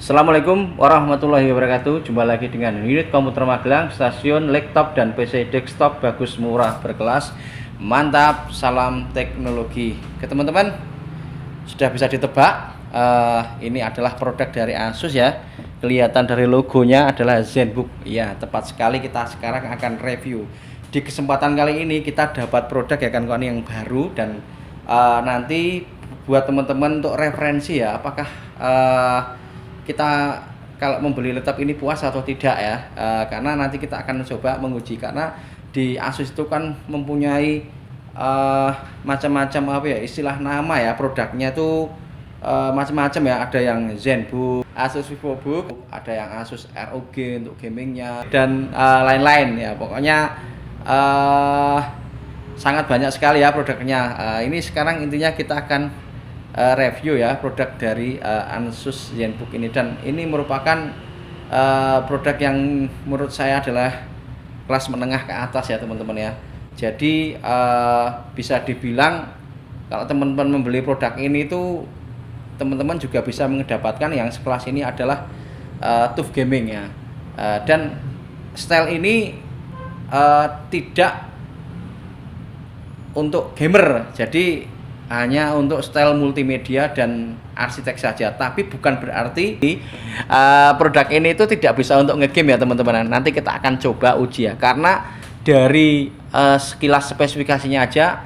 Assalamualaikum warahmatullahi wabarakatuh. Jumpa lagi dengan unit komputer Magelang, stasiun laptop dan PC desktop bagus, murah, berkelas, mantap. Salam teknologi. Oke teman-teman, sudah bisa ditebak, ini adalah produk dari Asus ya. Kelihatan dari logonya adalah ZenBook. Ya, tepat sekali, kita sekarang akan review. Di kesempatan kali ini kita dapat produk ya kan kawan, yang baru dan nanti buat teman-teman untuk referensi ya, apakah kita kalau membeli laptop ini puas atau tidak ya, karena nanti kita akan coba menguji, karena di Asus itu kan mempunyai macam-macam apa ya istilah nama ya, produknya itu macam-macam ya, ada yang ZenBook, Asus VivoBook, ada yang Asus ROG untuk gamingnya dan lain-lain ya, pokoknya sangat banyak sekali ya produknya. Ini sekarang intinya kita akan review ya produk dari Asus ZenBook ini, dan ini merupakan produk yang menurut saya adalah kelas menengah ke atas ya teman-teman ya. Jadi bisa dibilang kalau teman-teman membeli produk ini itu teman-teman juga bisa mendapatkan yang sekelas ini adalah TUF Gaming ya. Dan style ini tidak untuk gamer, jadi hanya untuk style multimedia dan arsitek saja. Tapi bukan berarti produk ini itu tidak bisa untuk ngegame ya teman-teman. Nanti kita akan coba uji ya, karena dari sekilas spesifikasinya aja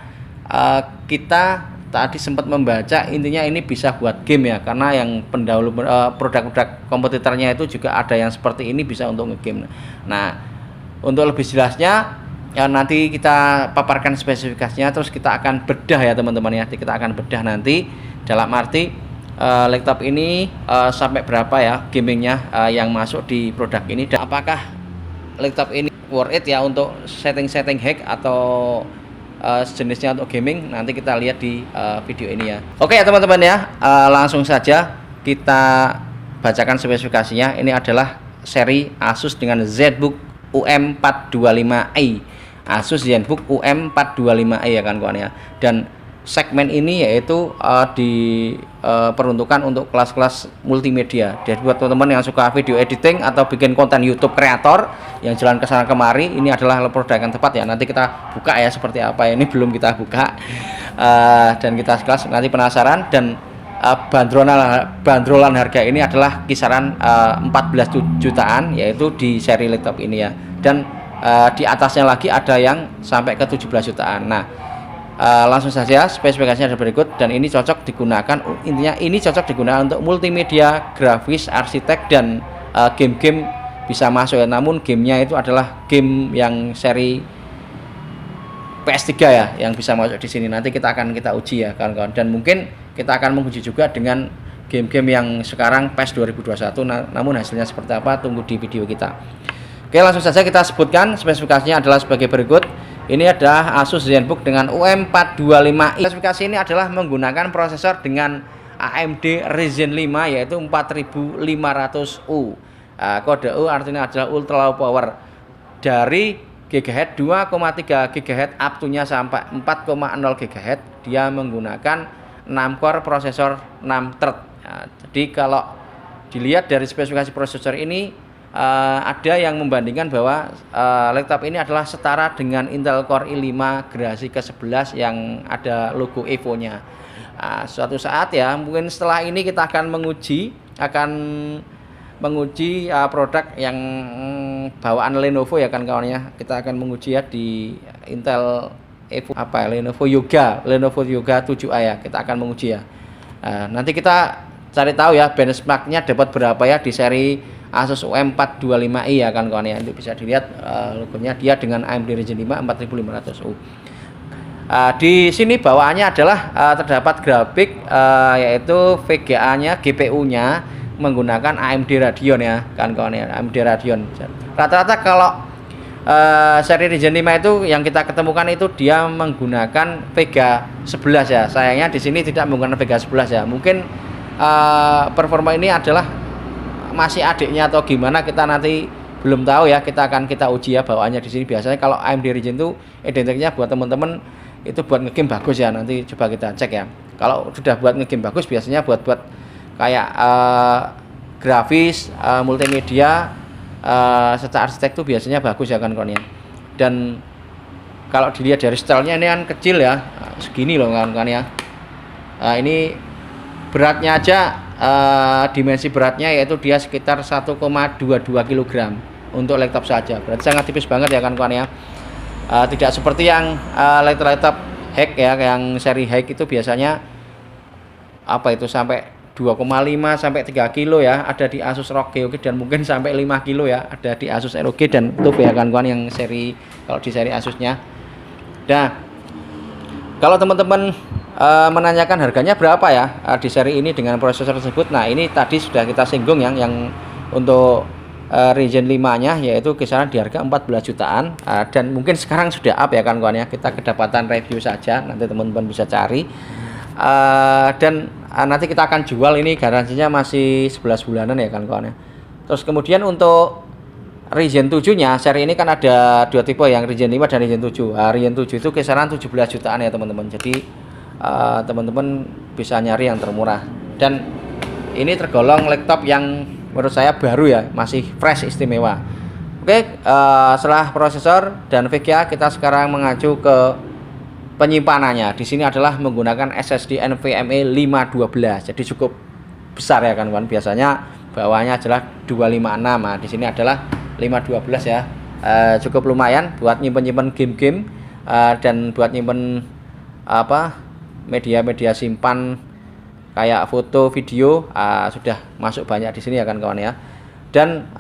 kita tadi sempat membaca, intinya ini bisa buat game ya, karena yang pendahulu produk-produk kompetitornya itu juga ada yang seperti ini, bisa untuk ngegame. Nah, untuk lebih jelasnya ya nanti kita paparkan spesifikasinya, terus kita akan bedah ya teman-teman ya. Kita akan bedah nanti dalam arti laptop ini sampai berapa ya gamingnya yang masuk di produk ini, dan apakah laptop ini worth it ya untuk setting-setting hack atau sejenisnya untuk gaming. Nanti kita lihat di video ini ya. Oke ya teman-teman ya, langsung saja kita bacakan spesifikasinya. Ini adalah seri Asus dengan ZenBook UM425i, Asus ZenBook UM425i ya kan kawan ya. Dan segmen ini yaitu diperuntukkan untuk kelas-kelas multimedia. Jadi buat teman-teman yang suka video editing atau bikin konten YouTube kreator yang jalan ke sana kemari, ini adalah produk yang tepat ya. Nanti kita buka ya seperti apa, ini belum kita buka, dan kita sekelas nanti penasaran. Dan bandrolan harga ini adalah kisaran 14 jutaan yaitu di seri laptop ini ya. Dan di atasnya lagi ada yang sampai ke 17 jutaan. Nah, langsung saja spesifikasinya ada berikut, dan ini cocok digunakan, intinya ini cocok digunakan untuk multimedia, grafis, arsitek, dan game-game bisa masuk ya. Namun gamenya itu adalah game yang seri PS3 ya, yang bisa masuk di sini. Nanti kita uji ya kawan-kawan, dan mungkin kita akan menguji juga dengan game-game yang sekarang PES 2021. Namun hasilnya seperti apa, tunggu di video kita. Oke, langsung saja kita sebutkan spesifikasinya adalah sebagai berikut. Ini adalah Asus ZenBook dengan UM425i. Spesifikasi ini adalah menggunakan prosesor dengan AMD Ryzen 5 yaitu 4500U. Kode U artinya adalah ultra low power, dari GHz 2,3 GHz up to-nya sampai 4,0 GHz. Dia menggunakan 6 core prosesor 6 thread. Jadi kalau dilihat dari spesifikasi prosesor ini, ada yang membandingkan bahwa laptop ini adalah setara dengan Intel Core i5 generasi ke-11 yang ada logo Evo-nya. Suatu saat ya, mungkin setelah ini kita akan menguji produk yang bawaan Lenovo ya kan kawannya. Kita akan menguji ya di Intel Evo Lenovo Yoga 7A ya. Kita akan menguji ya. Nanti kita cari tahu ya benchmarknya dapat berapa ya di seri Asus UM425i ya kan kawan ya. Itu bisa dilihat logonya dia dengan AMD Ryzen 5 4500U. Di sini bawaannya adalah terdapat grafik yaitu VGA-nya, GPU-nya menggunakan AMD Radeon ya kan kawan ya, AMD Radeon. Rata-rata kalau seri Ryzen 5 itu yang kita ketemukan itu dia menggunakan Vega 11 ya. Sayangnya di sini tidak menggunakan Vega 11 ya. Mungkin performa ini adalah masih adiknya atau gimana, kita nanti belum tahu ya. Kita uji ya bawaannya di sini. Biasanya kalau AMD Ryzen itu identiknya buat teman-teman itu buat ngegame bagus ya. Nanti coba kita cek ya. Kalau sudah buat ngegame bagus biasanya buat kayak grafis, multimedia, secara arsitek tuh biasanya bagus ya kawan-kawan ya. Dan kalau dilihat dari stylenya ini kan kecil ya, segini loh kawan-kawan ya. Ini beratnya aja, dimensi beratnya yaitu dia sekitar 1,22 kg untuk laptop saja. Berarti sangat tipis banget ya kawan-kawan ya. Tidak seperti yang laptop hack ya, yang seri hack itu biasanya apa itu sampai 2,5 sampai 3 kilo ya, ada di Asus ROG GOG, dan mungkin sampai 5 kilo ya, ada di Asus ROG dan TUF ya kawan-kawan yang seri, kalau di seri Asusnya. Nah, kalau teman-teman menanyakan harganya berapa ya di seri ini dengan prosesor tersebut, nah ini tadi sudah kita singgung yang untuk Ryzen 5-nya yaitu kisaran di harga 14 jutaan, dan mungkin sekarang sudah up ya kawan-kawan ya. Kita kedapatan review saja, nanti teman-teman bisa cari, dan nanti kita akan jual, ini garansinya masih 11 bulanan ya kawan-kawan ya. Terus kemudian untuk Ryzen 7-nya seri ini kan ada dua tipe, yang Ryzen 5 dan Ryzen 7. Ryzen 7 itu kisaran 17 jutaan ya teman-teman. Jadi teman-teman bisa nyari yang termurah, dan ini tergolong laptop yang menurut saya baru ya, masih fresh, istimewa. Oke, setelah prosesor dan VGA, kita sekarang mengacu ke penyimpanannya. Di sini adalah menggunakan SSD NVMe 512, jadi cukup besar ya kan kawan. Biasanya bawahnya adalah 256, nah di sini adalah 512 ya. Cukup lumayan buat nyimpen game-game, dan buat nyimpen media-media simpan kayak foto, video, sudah masuk banyak di sini ya kan kawan ya. Dan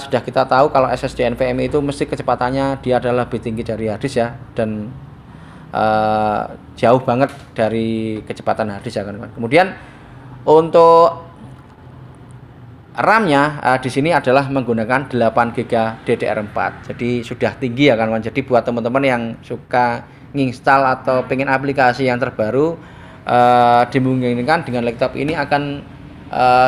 sudah kita tahu kalau SSD NVMe itu mesti kecepatannya dia adalah lebih tinggi dari hard disk ya, dan jauh banget dari kecepatan hard disk ya kan kawan. Kemudian untuk RAM-nya di sini adalah menggunakan 8 GB DDR4. Jadi sudah tinggi ya kan kawan. Jadi buat teman-teman yang suka nginstal atau pengen aplikasi yang terbaru, dimungkinkan dengan laptop ini akan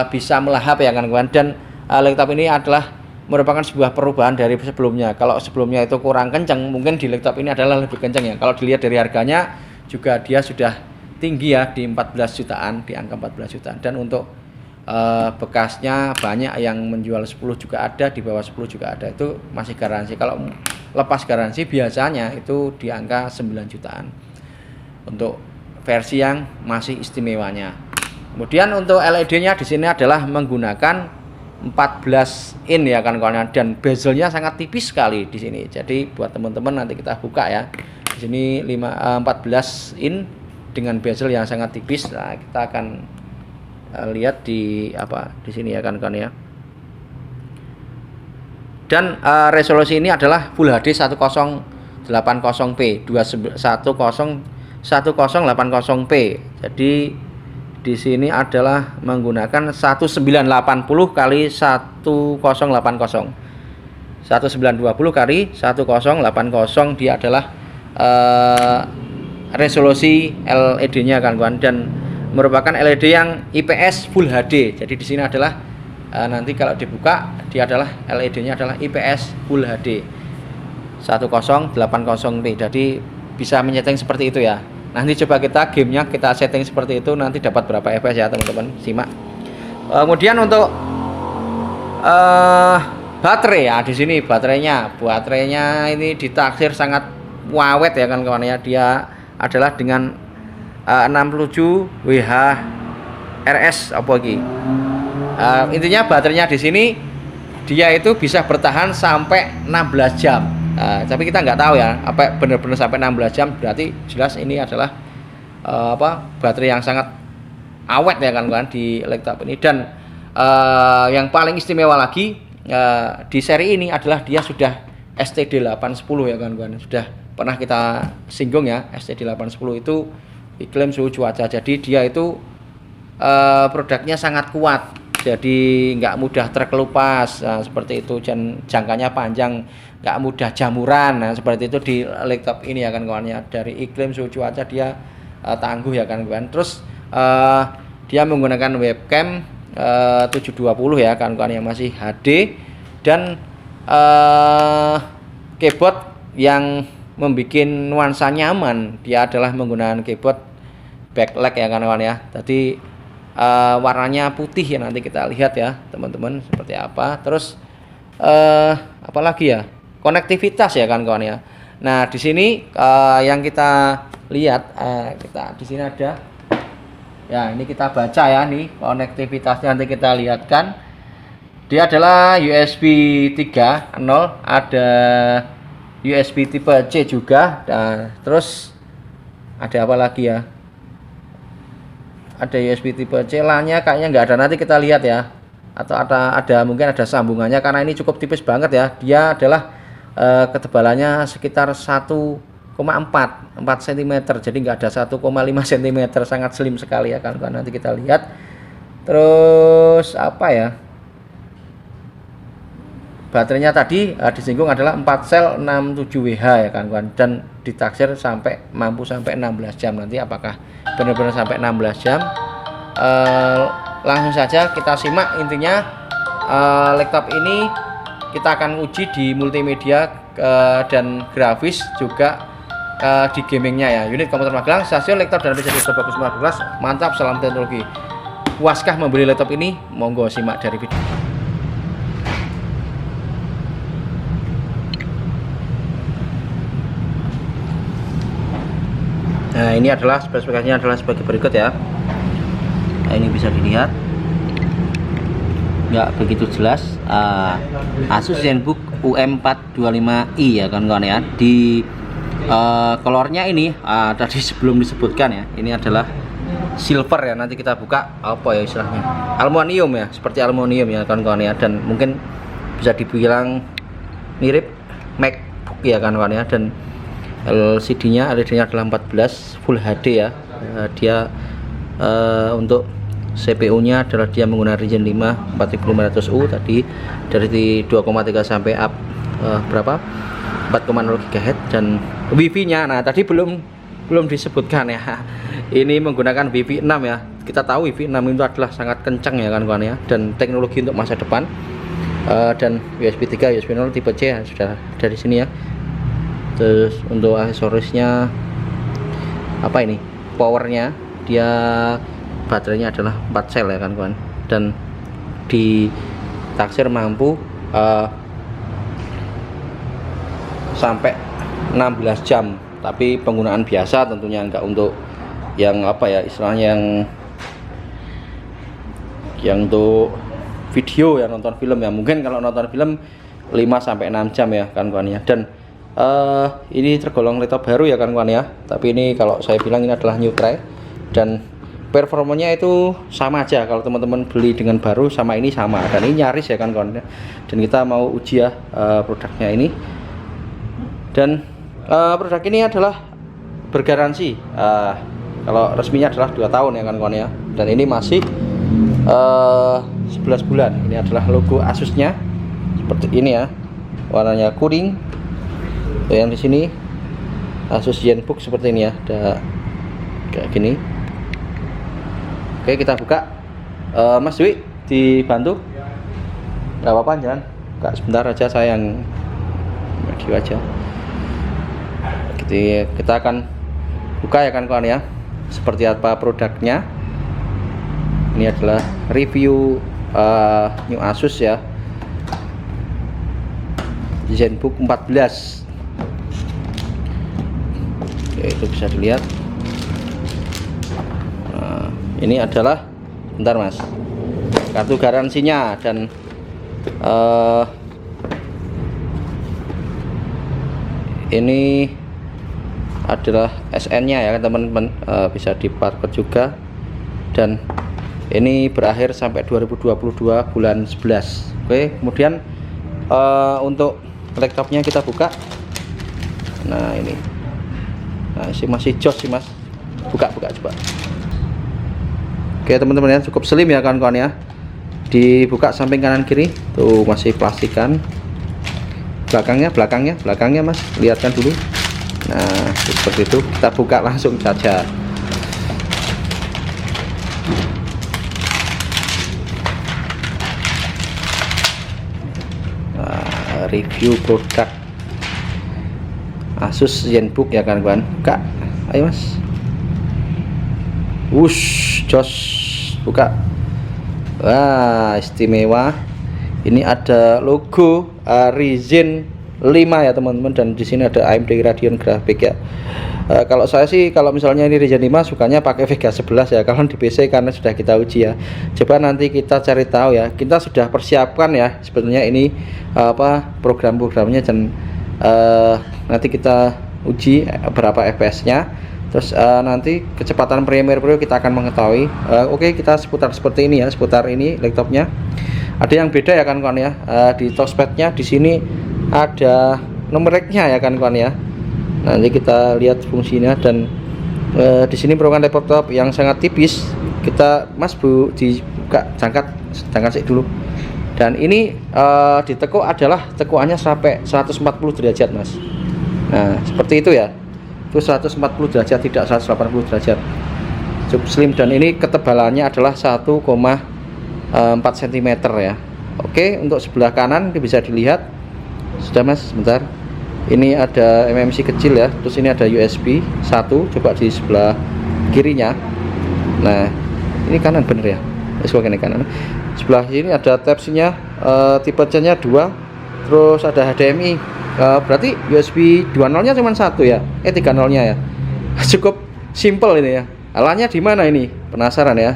bisa melahap ya kan kawan. Dan laptop ini adalah merupakan sebuah perubahan dari sebelumnya. Kalau sebelumnya itu kurang kencang, mungkin di laptop ini adalah lebih kencang ya. Kalau dilihat dari harganya juga dia sudah tinggi ya, di 14 jutaan, di angka 14 jutaan. Dan untuk bekasnya banyak yang menjual 10 juga ada, di bawah 10 juga ada, itu masih garansi. Kalau lepas garansi biasanya itu di angka 9 jutaan untuk versi yang masih istimewanya. Kemudian untuk LED-nya di sini adalah menggunakan 14 in ya kan kawan, dan bezelnya sangat tipis sekali di sini. Jadi buat teman-teman nanti kita buka ya. Di sini 14 in dengan bezel yang sangat tipis. Nah, kita akan lihat di sini ya kan kawan ya. Dan resolusi ini adalah Full HD 1080p 1080p. Jadi di sini adalah menggunakan 1980 kali 1080. 1920 kali 1080, dia adalah resolusi LED-nya kan kawan, dan merupakan LED yang IPS Full HD. Jadi di sini adalah nanti kalau dibuka dia adalah LED-nya adalah IPS Full HD 1080p. Jadi bisa menyeting seperti itu ya. Nanti coba kita gamenya kita setting seperti itu, nanti dapat berapa FPS ya teman-teman, simak. Kemudian untuk baterai ya, di sini baterainya ini ditaksir sangat wawet ya kan kawan ya. Dia adalah dengan 67 WH-RS apa lagi. Intinya baterainya di sini dia itu bisa bertahan sampai 16 jam. Tapi kita nggak tahu ya apa benar-benar sampai 16 jam, berarti jelas ini adalah baterai yang sangat awet ya kan di laptop ini. Dan yang paling istimewa lagi di seri ini adalah dia sudah STD 810 ya kan. Sudah pernah kita singgung ya, STD 810 itu iklim suhu cuaca. Jadi dia itu produknya sangat kuat, jadi nggak mudah terkelupas, seperti itu, dan jangkanya panjang, nggak mudah jamuran. Nah seperti itu di laptop ini ya kan kawan ya. Dari iklim suhu cuaca dia tangguh ya kan kawan. Terus dia menggunakan webcam 720 ya kan kawan, yang masih HD, dan keyboard yang membuat nuansa nyaman, dia adalah menggunakan keyboard backlight ya kan kawan ya. Jadi warnanya putih ya, nanti kita lihat ya teman-teman seperti apa. Terus apalagi ya, konektivitas ya kan kawan ya. Nah di sini yang kita lihat, kita di sini ada ya, ini kita baca ya, nih konektivitasnya nanti kita lihatkan. Dia adalah USB 3.0, ada USB tipe C juga, dan terus ada apa lagi ya, ada USB tipe C, LAN-nya kayaknya nggak ada, nanti kita lihat ya, atau ada mungkin ada sambungannya, karena ini cukup tipis banget ya. Dia adalah ketebalannya sekitar 1,4 cm, jadi nggak ada 1,5 cm, sangat slim sekali ya kan. Nanti kita lihat. Terus apa ya, baterainya tadi disinggung adalah 4 sel 67 Wh ya kan, dan ditaksir mampu sampai 16 jam. Nanti apakah benar-benar sampai 16 jam, langsung saja kita simak. Intinya laptop ini kita akan uji di multimedia dan grafis juga di gamingnya ya. Unit komputer Magelang, stasiun laptop dan PC Surabaya 2019. Mantap, salam teknologi. Puaskah membeli laptop ini? Monggo simak dari video. Nah ini adalah spesifikasinya adalah sebagai berikut ya. Nah ini bisa dilihat, nggak begitu jelas. Asus ZenBook UM425i ya kawan-kawan ya. Di colornya ini tadi sebelum disebutkan ya, ini adalah silver ya. Nanti kita buka apa ya istilahnya, aluminium ya, seperti aluminium ya kawan-kawan ya, dan mungkin bisa dibilang mirip MacBook ya kawan-kawan ya. Dan LCD-nya adalah 14 Full HD ya. Dia untuk CPU-nya adalah dia menggunakan Ryzen 5 4500U tadi, dari 2,3 sampai up berapa 4,0 GHz. Dan Wi-Fi-nya, nah tadi belum disebutkan ya, ini menggunakan Wi-Fi 6 ya. Kita tahu Wi-Fi 6 itu adalah sangat kencang ya kawan-kawan ya, dan teknologi untuk masa depan. Dan USB 3, USB 0 tipe C ya, sudah dari sini ya. Terus untuk aksesorisnya apa ini, powernya, dia baterainya adalah 4 sel ya kan kawan, dan ditaksir mampu sampai 16 jam, tapi penggunaan biasa tentunya, enggak untuk yang apa ya istilahnya, yang untuk video ya, nonton film ya. Mungkin kalau nonton film 5 sampai 6 jam ya kan kawan ya. Dan ini tergolong laptop baru ya kan kawan ya, tapi ini kalau saya bilang ini adalah new try, dan performanya itu sama aja kalau teman-teman beli dengan baru sama ini sama. Dan ini nyaris ya kan kawan ya. Dan kita mau uji ya produknya ini. Dan produk ini adalah bergaransi, kalau resminya adalah 2 tahun ya kan kawan ya. Dan ini masih 11 bulan. Ini adalah logo Asusnya seperti ini ya, warnanya kuning. Yang di sini Asus ZenBook seperti ini ya, ada kayak gini. Oke, kita buka. Mas Dwi dibantu, nggak apa-apa, jangan buka sebentar aja, saya yang video aja. Jadi kita akan buka ya kan kawan ya, seperti apa produknya. Ini adalah review new Asus ya, ZenBook 14. Oke, itu bisa dilihat. Nah, ini adalah, bentar mas, kartu garansinya. Dan ini adalah SN-nya ya teman-teman, bisa di barcode juga. Dan ini berakhir sampai 2022 bulan 11. Oke, kemudian untuk laptopnya kita buka. Nah ini, nah masih jos sih mas, buka coba. Oke teman-teman ya, cukup slim ya kawan-kawan ya. Dibuka samping kanan kiri tuh, masih plastikan. Belakangnya mas, lihatkan dulu. Nah seperti itu, kita buka langsung saja. Review produk Asus ZenBook ya kan kawan. Buka, ayo mas. Wush, jos. buka. Wah, istimewa. Ini ada logo Ryzen 5 ya teman-teman, dan di sini ada AMD Radeon Graphics ya. Kalau saya sih kalau misalnya ini Ryzen 5 sukanya pakai Vega 11 ya, kalau di PC karena sudah kita uji ya. Coba nanti kita cari tahu ya. Kita sudah persiapkan ya sebenarnya ini program-programnya, dan nanti kita uji berapa FPS-nya. Terus nanti kecepatan Premiere Pro kita akan mengetahui. Oke, kita seputar seperti ini ya, seputar ini laptopnya. Ada yang beda ya kan kawan ya. Di touchpadnya di sini ada numeriknya ya kan kawan ya. Nanti kita lihat fungsinya, dan di sini merupakan laptop yang sangat tipis. Kita Mas Bu dibuka jangkat sih dulu. Dan ini ditekuk adalah tekuannya sampai 140 derajat Mas. Nah seperti itu ya. Itu 140 derajat, tidak 180 derajat. Cukup slim, dan ini ketebalannya adalah 1,4 cm ya. Oke, untuk sebelah kanan bisa dilihat. Sudah Mas, sebentar. Ini ada MMC kecil ya. Terus ini ada USB 1, coba di sebelah kirinya. Nah, ini kanan bener ya. Ini kanan. Sebelah sini ada Type-C-nya, tipe C-nya 2. Terus ada HDMI. Berarti USB 2.0 nya cuma 1 ya, 3.0 nya ya. Cukup simple ini ya. LAN-nya di mana ini? Penasaran ya.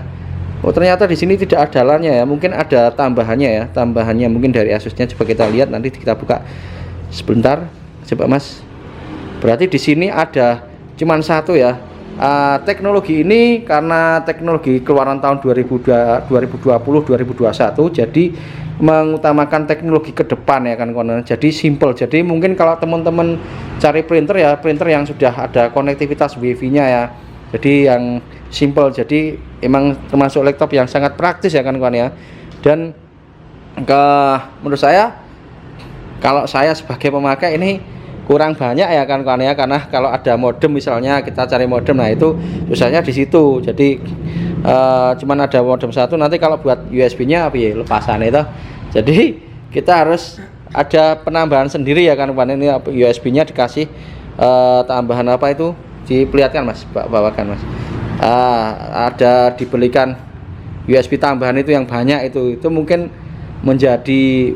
Oh ternyata di sini tidak ada LAN-nya ya. Mungkin ada tambahannya ya. Tambahannya mungkin dari Asus-nya. Coba kita lihat, nanti kita buka sebentar. Coba Mas. Berarti di sini ada cuma 1 ya. Teknologi ini karena teknologi keluaran tahun 2020 2021, jadi mengutamakan teknologi ke depan ya kan kawan. Jadi simple. Jadi mungkin kalau teman-teman cari printer ya, printer yang sudah ada konektivitas WiFi-nya ya. Jadi yang simple. Jadi emang termasuk laptop yang sangat praktis ya kan kawan ya. Dan menurut saya, kalau saya sebagai pemakai ini kurang banyak ya kan kawan ya, karena kalau ada modem misalnya kita cari modem, nah itu susahnya di situ. Jadi cuman ada modem 1, nanti kalau buat USB-nya lepasan itu. Jadi kita harus ada penambahan sendiri ya kan kawan. Ini USB-nya dikasih tambahan apa itu, diperlihatkan Mas, bawakan Mas. Ada dibelikan USB tambahan itu yang banyak itu mungkin menjadi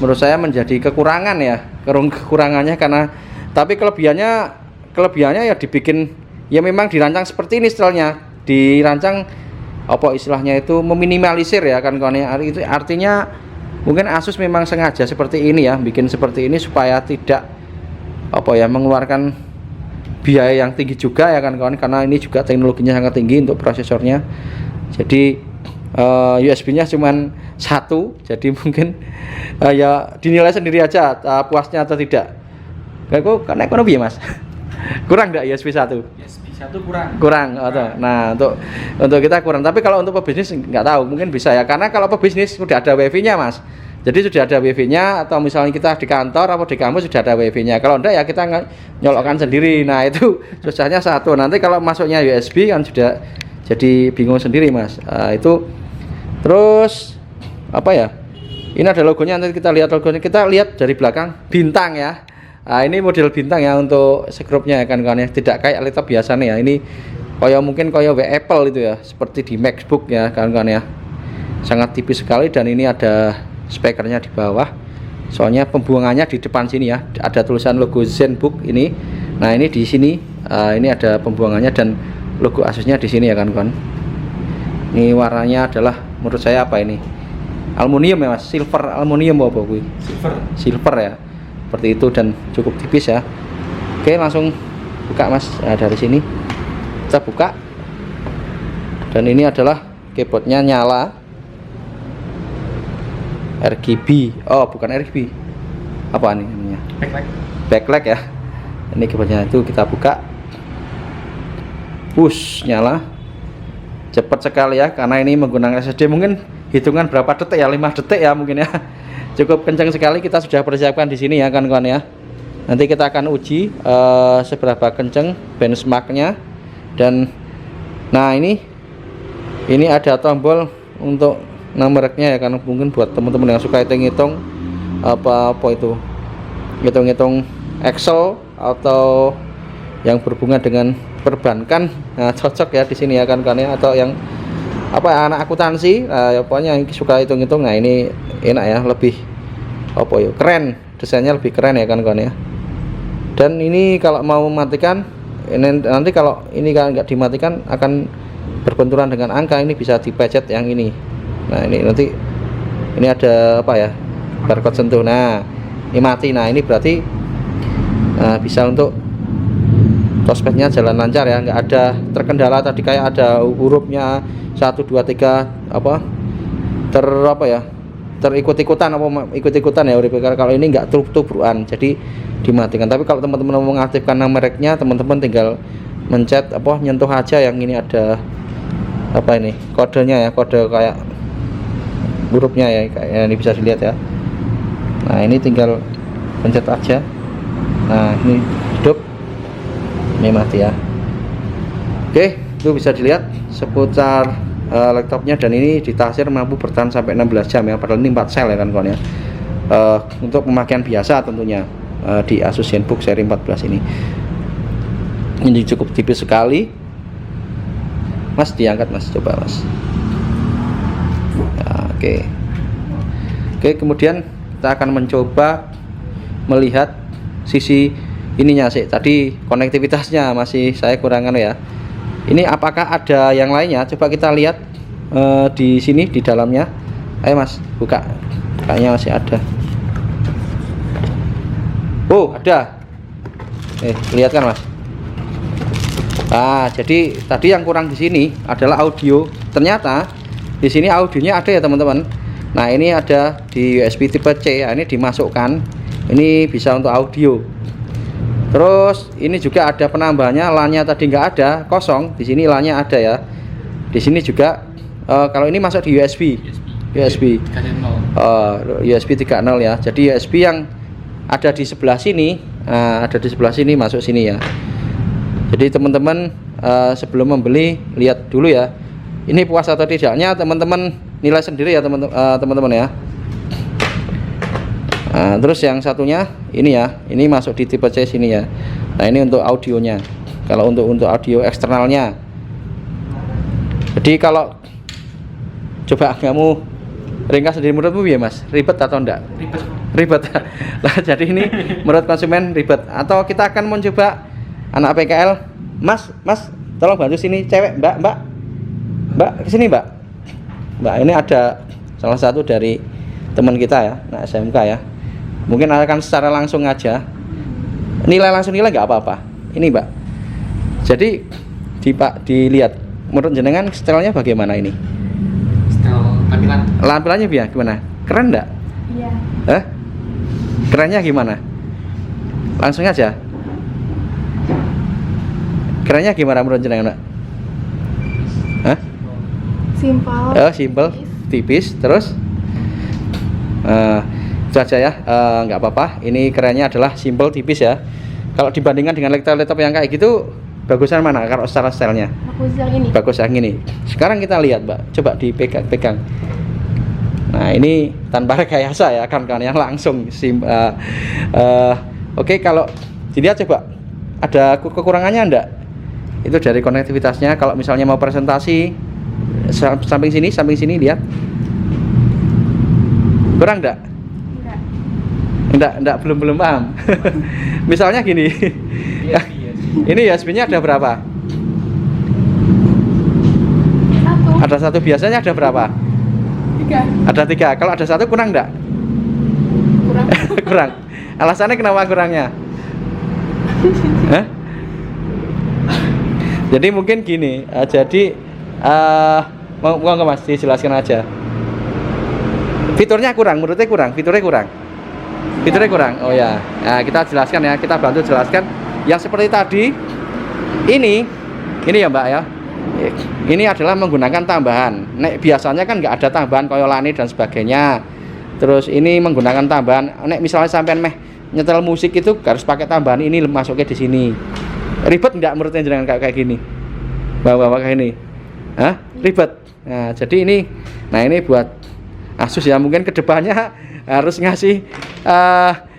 menurut saya menjadi kekurangan ya, kekurangannya karena, tapi kelebihannya ya dibikin ya, memang dirancang seperti ini stylenya, dirancang istilahnya itu meminimalisir ya kan kawan ya. Itu artinya mungkin Asus memang sengaja seperti ini ya, bikin seperti ini supaya tidak mengeluarkan biaya yang tinggi juga ya kan kawan, karena ini juga teknologinya sangat tinggi untuk prosesornya. Jadi USB-nya cuman 1, jadi mungkin ya dinilai sendiri aja puasnya atau tidak. Karena ekonomi ya Mas. Kurang enggak USB 1? USB 1 kurang atau. Nah, untuk kita kurang. Tapi kalau untuk pebisnis nggak tahu, mungkin bisa ya. Karena kalau pebisnis sudah ada WiFi-nya Mas. Jadi sudah ada WiFi-nya, atau misalnya kita di kantor atau di kampus sudah ada WiFi-nya. Kalau enggak ya kita nyolokkan sendiri. Nah, itu susahnya 1. Nanti kalau masuknya USB kan sudah jadi bingung sendiri Mas. Itu terus ini ada logonya, nanti kita lihat logonya. Kita lihat dari belakang bintang ya. Ini model bintang ya untuk sekrupnya ya kan kawan ya. Tidak kayak laptop biasanya ya. Ini mungkin Apple itu ya, seperti di MacBook ya kan ya. Sangat tipis sekali, dan ini ada speakernya di bawah. Soalnya pembuangannya di depan sini ya. Ada tulisan logo ZenBook ini. Nah, ini di sini ini ada pembuangannya, dan logo Asusnya di sini ya kan kawan. Ini warnanya adalah menurut saya ini? Aluminium ya Mas, silver aluminium apa gue? Silver ya. Seperti itu, dan cukup tipis ya. Oke, langsung buka Mas. Dari sini kita buka. Dan ini adalah keyboardnya nyala. RGB. Oh, bukan RGB. Apa ini namanya? Backlight ya. Ini keyboardnya itu kita buka. Push, nyala. Cepat sekali ya, karena ini menggunakan SSD. Mungkin hitungan berapa detik ya, 5 detik ya mungkin ya. Cukup kencang sekali. Kita sudah persiapkan di sini ya kan kawan ya. Nanti kita akan uji seberapa kencang benchmarknya. Dan nah ini ada tombol untuk nomornya ya kan, mungkin buat teman-teman yang suka hitung-hitung apa itu, hitung-hitung Excel atau yang berhubungan dengan perbankan, cocok ya di sini ya kan ya, atau yang apa ya, anak akuntansi, ya, pokoknya yang suka hitung-hitung. Nah ini enak ya, lebih apa ya, keren, desainnya lebih keren ya kan ya. Dan ini kalau mau mematikan ini, nanti kalau ini kan nggak dimatikan akan berbenturan dengan angka, ini bisa dipencet yang ini. Nah ini nanti ini ada apa ya, barcode sentuh. Nah ini mati. Nah ini berarti bisa untuk prospeknya jalan lancar ya, nggak ada terkendala tadi kayak ada hurufnya 1 2 3 apa terikut-ikutan ya. Kalau ini nggak tubruan, jadi dimatikan. Tapi kalau teman-teman mau mengaktifkan mereknya, teman-teman tinggal mencet nyentuh aja yang ini ada apa ini kodenya ya, kode kayak hurufnya ya, kayak ini bisa dilihat ya. Nah ini tinggal pencet aja. Nah ini hidup, ini mati ya. Oke, itu bisa dilihat seputar laptopnya, dan ini ditasir mampu bertahan sampai 16 jam ya, padahal ini 4 sel ya kan kawan ya. Untuk pemakaian biasa tentunya di Asus ZenBook seri 14 ini cukup tipis sekali. Mas diangkat Mas, coba Mas. Nah, oke, kemudian kita akan mencoba melihat sisi ininya sih. Tadi konektivitasnya masih saya kurangkan ya. Ini apakah ada yang lainnya? Coba kita lihat di sini di dalamnya. Ayo Mas, buka. Kayaknya masih ada. Oh, ada. Lihat kan Mas? Jadi tadi yang kurang di sini adalah audio. Ternyata di sini audionya ada ya teman-teman. Nah ini ada di USB tipe C. Ini dimasukkan. Ini bisa untuk audio. Terus ini juga ada penambahannya, LAN-nya tadi nggak ada, kosong. Di sini LAN-nya ada ya. Di sini juga kalau ini masuk di USB 3.0 ya. Jadi USB yang ada di sebelah sini, masuk sini ya. Jadi teman-teman sebelum membeli lihat dulu ya, ini puas atau tidaknya teman-teman nilai sendiri ya teman-teman ya. Nah, terus yang satunya ini ya, ini masuk di tipe C sini ya. Nah ini untuk audionya. Kalau untuk audio eksternalnya. Jadi kalau coba kamu ringkas sendiri, menurutmu ya Mas, ribet atau enggak? Ribet. Nah, jadi ini menurut konsumen ribet. Atau kita akan mencoba anak PKL, Mas, tolong bantu sini, cewek, Mbak kesini Mbak. Ini ada salah satu dari teman kita ya, nah SMK ya. Mungkin akan secara langsung aja nilai nggak apa-apa ini Mbak. Jadi dilihat menurut jenengan stylenya bagaimana ini? Style tampilannya gimana? Keren enggak? Iya. Kerennya gimana? Langsung aja. Kerennya gimana menurut jenengan Mbak? Simple, tipis, terus itu aja ya, nggak apa-apa. Ini kerennya adalah simple, tipis ya. Kalau dibandingkan dengan laptop yang kayak gitu, bagusan mana kalau secara stylenya? Bagus yang ini. Sekarang kita lihat Mbak, coba dipegang. Nah ini tanpa rekayasa ya kan yang langsung oke, kalau dilihat coba ada kekurangannya enggak? Itu dari konektivitasnya. Kalau misalnya mau presentasi samping sini lihat, kurang enggak? Enggak, belum paham. Misalnya gini. Ini USB-nya ada berapa? Ada satu. Biasanya ada berapa? 3. Ada 3. Kalau ada 1 kurang enggak? Kurang. Alasannya kenapa kurangnya? Jadi mungkin gini. Mau nggak Mas dijelaskan aja. Fiturnya kurang, menurutnya kurang. Fiturnya kurang. Oh ya. Nah, kita jelaskan ya, kita bantu jelaskan. Yang seperti tadi ini ya Mbak ya. Ini adalah menggunakan tambahan. Nek biasanya kan nggak ada tambahan koyolane dan sebagainya. Terus ini menggunakan tambahan. Nek misalnya sampean nyetel musik itu harus pakai tambahan ini masuknya di sini. Ribet nggak menurutnya jangan kayak gini? Bawa kayak ini. Ribet. Nah, jadi ini buat Asus ya, mungkin kedepannya harus ngasih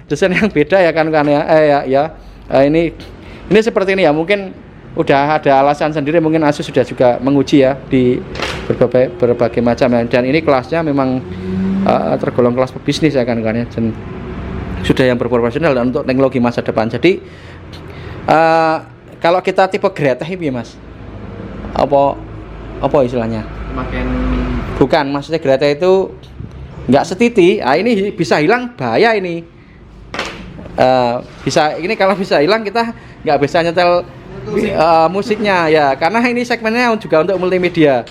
desain yang beda ya kan ya. Ini seperti ini ya, mungkin udah ada alasan sendiri, mungkin Asus sudah juga menguji ya di berbagai macam ya. Dan ini kelasnya memang tergolong kelas pebisnis ya kan ya, dan sudah yang berprofesional dan untuk teknologi masa depan. Jadi kalau kita tipe Greta ini Mas, apa istilahnya? Bukan, maksudnya Greta itu nggak setiti. Ini bisa hilang, bahaya ini. Ini kalau bisa hilang kita nggak bisa nyetel musiknya ya, karena ini segmennya juga untuk multimedia.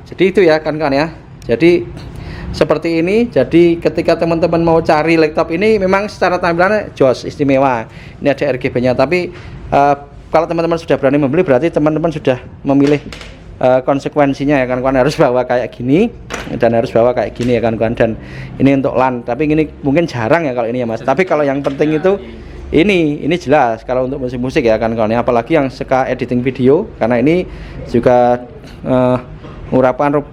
Jadi itu ya kan ya. Jadi seperti ini. Jadi ketika teman-teman mau cari laptop ini, memang secara tampilannya jos, istimewa. Ini ada RGB-nya. Tapi kalau teman-teman sudah berani membeli, berarti teman-teman sudah memilih konsekuensinya ya kan, harus bawa kayak gini dan harus bawa kayak gini ya kan. Dan ini untuk LAN. Tapi ini mungkin jarang ya kalau ini ya Mas. Tapi kalau yang penting itu ini jelas kalau untuk musik-musik ya kan, apalagi yang suka editing video, karena ini juga merupakan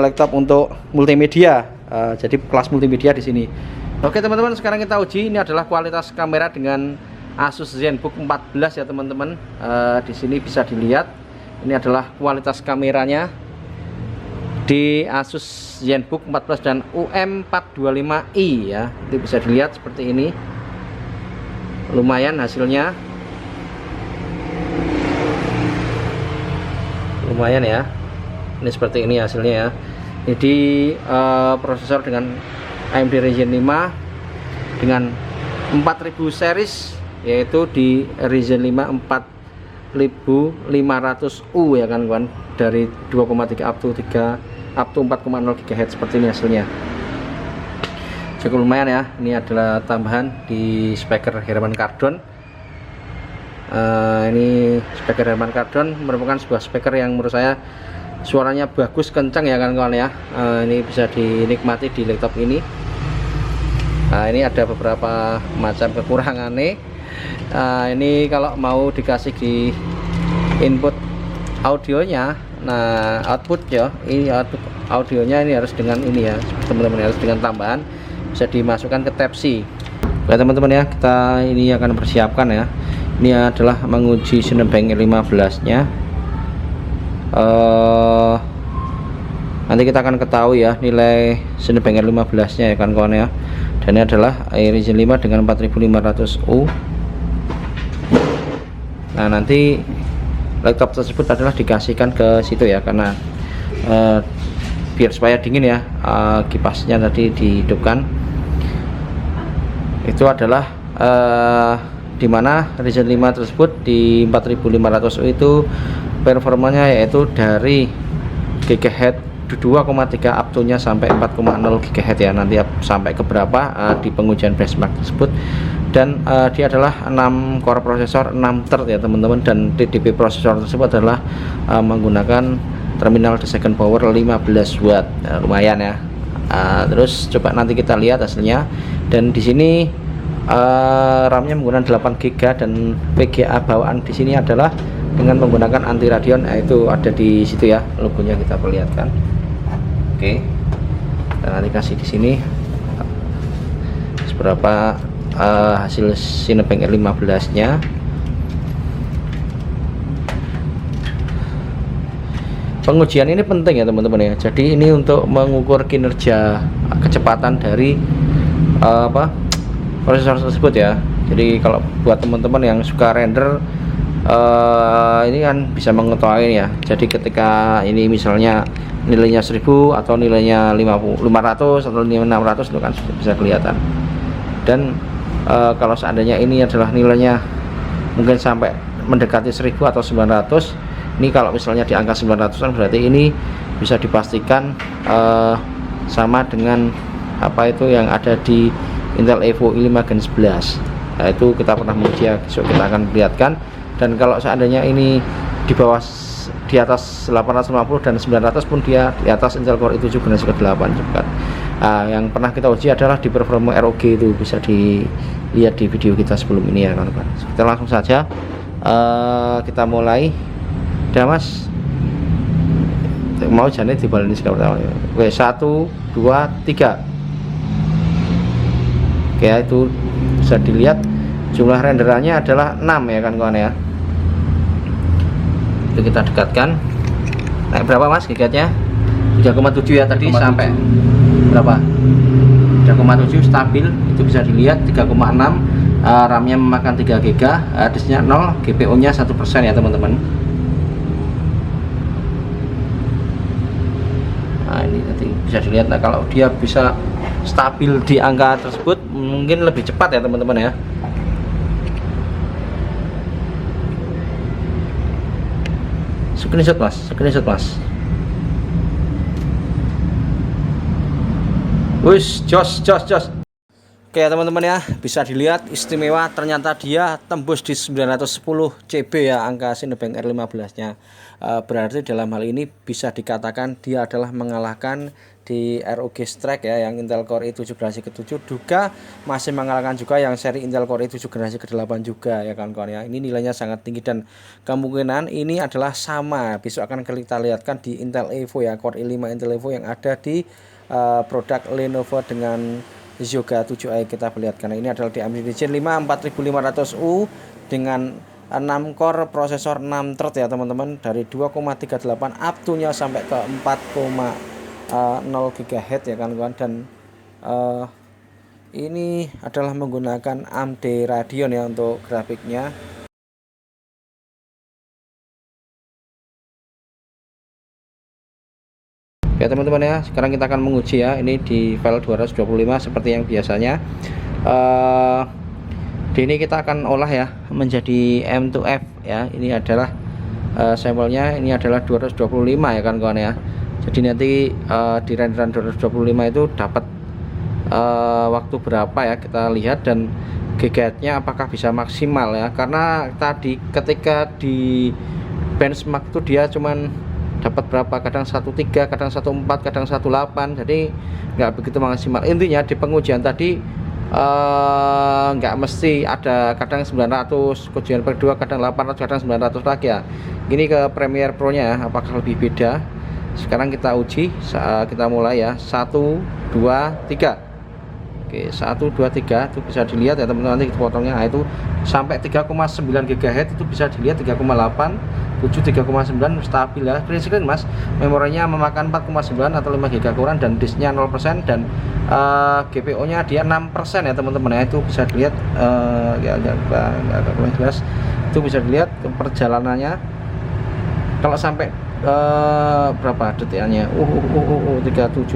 laptop untuk multimedia. Jadi kelas multimedia di sini. Oke teman-teman, sekarang kita uji. Ini adalah kualitas kamera dengan Asus ZenBook 14 ya teman-teman. Di sini bisa dilihat ini adalah kualitas kameranya di Asus ZenBook 14 dan UM425i ya. Itu bisa dilihat seperti ini. Lumayan hasilnya, lumayan ya. Ini seperti ini hasilnya ya. Jadi prosesor dengan AMD Ryzen 5 dengan 4000 series, yaitu di Ryzen 5 4500U ya kan kawan, dari 2,3 up to 4,0 GHz seperti ini hasilnya. Cukup lumayan ya. Ini adalah tambahan di speaker Harman Kardon. Ini speaker Harman Kardon merupakan sebuah speaker yang menurut saya suaranya bagus, kencang ya kan kawan ya. Ini bisa dinikmati di laptop ini. Ini ada beberapa macam kekurangannya. Ini kalau mau dikasih di input audionya, nah output ya, ini output audionya ini harus dengan ini ya teman-teman, harus dengan tambahan, bisa dimasukkan ke Type-C. Oke teman-teman ya, kita ini akan persiapkan ya. Ini adalah menguji Cinebench 15 nya. Nanti kita akan ketahui ya nilai Cinebench 15 nya ya kan kawan ya. Dan ini adalah Ryzen 5 dengan 4500U. Nah nanti laptop tersebut adalah dikasihkan ke situ ya, karena biar supaya dingin ya, kipasnya tadi dihidupkan. Itu adalah dimana Ryzen 5 tersebut di 4500U itu performanya yaitu dari GHz 2,3 up to nya sampai 4,0 GHz ya, nanti sampai ke berapa di pengujian benchmark tersebut. Dan dia adalah 6 core prosesor, 6 thread ya teman-teman, dan TDP prosesor tersebut adalah menggunakan terminal the second power 15 watt. Lumayan ya. Terus coba nanti kita lihat hasilnya. Dan di sini RAM-nya menggunakan 8 GB dan VGA bawaan di sini adalah dengan menggunakan anti radion, itu ada di situ ya, logonya kita perlihatkan. Oke, kita nanti kasih di sini seberapa hasil Cinebench 15 nya. Pengujian ini penting ya teman-teman ya. Jadi ini untuk mengukur kinerja kecepatan dari prosesor tersebut ya. Jadi kalau buat teman-teman yang suka render, ini kan bisa mengetahui ya. Jadi ketika ini misalnya nilainya 1000 atau nilainya 500 atau 600 itu kan sudah bisa kelihatan. Dan kalau seandainya ini adalah nilainya mungkin sampai mendekati 1000 atau 900, ini kalau misalnya di angka 900-an berarti ini bisa dipastikan sama dengan apa itu yang ada di Intel Evo i5 Gen 11. Nah, itu kita pernah menguji ya, besok kita akan perlihatkan. Dan kalau seandainya ini di bawah, di atas 850 dan 900 pun dia di atas Intel Core i7 generasi ke-8 cepat. Yang pernah kita uji adalah di performa ROG, itu bisa dilihat di video kita sebelum ini ya teman-teman. Kita langsung saja kita mulai. Udah Mas, mau janet di balik ini sekarang. Oke, 1, 2, 3. Oke, itu bisa dilihat jumlah renderannya adalah 6 ya kan kawan ya. Itu kita dekatkan. Naik berapa Mas gigatnya? 3,7 ya tadi 3,7. sampai berapa? 3,7 stabil, itu bisa dilihat 3,6. RAM-nya memakan 3 GB, disknya 0, GPU-nya 1% ya teman-teman. Nah ini nanti bisa dilihat. Nah kalau dia bisa stabil di angka tersebut mungkin lebih cepat ya teman-teman ya. Screenshot mas, screenshot mas. Wis, jos. Oke ya teman-teman ya, bisa dilihat istimewa, ternyata dia tembus di 910 CB ya angka Cinebench R15 nya. Berarti dalam hal ini bisa dikatakan dia adalah mengalahkan di ROG Strix ya, yang Intel Core i7 generasi ke-7, juga masih mengalahkan juga yang seri Intel Core i7 generasi ke-8 juga ya kawan-kawan ya. Ini nilainya sangat tinggi dan kemungkinan ini adalah sama. Besok akan kita lihatkan di Intel Evo ya, Core i5 Intel Evo yang ada di produk Lenovo dengan Yoga 7i. Kita perlihatkan ini adalah di AMD Ryzen 5 4500U dengan 6 core, prosesor 6 thread ya teman-teman, dari 2,38 up to nya sampai ke 4,0 GHz ya kawan-kawan. Dan ini adalah menggunakan AMD Radeon ya untuk grafiknya. Ya teman-teman ya, sekarang kita akan menguji ya, ini di file 225 seperti yang biasanya. Di ini kita akan olah ya menjadi M2F ya. Ini adalah sampelnya, ini adalah 225 ya kan kawan ya. Jadi nanti di renderan 225 itu dapat waktu berapa ya, kita lihat, dan gigahertznya apakah bisa maksimal ya. Karena tadi ketika di benchmark itu dia cuman dapat berapa, kadang 13, kadang 14, kadang 18, jadi nggak begitu maksimal. Intinya di pengujian tadi nggak mesti ada, kadang 900, ujian kedua kadang 800, kadang 900 lagi ya. Ini ke Premiere Pro nya ya, apakah lebih beda. Sekarang kita uji, kita mulai ya, 1, 2, 3. Oke, 1, 2, 3 itu bisa dilihat ya teman-teman, nanti potongnya. Nah, itu sampai 3,9 GHz itu bisa dilihat 3,8, 7, 3,9 stabil ya. Screen mas, memorinya memakan 4,9 atau 5 GB kurang, dan disknya 0%, dan GPU nya dia 6% ya teman-teman ya. Itu bisa dilihat ya agak kurang jelas. Itu bisa dilihat perjalanannya kalau sampai berapa detiknya, 379,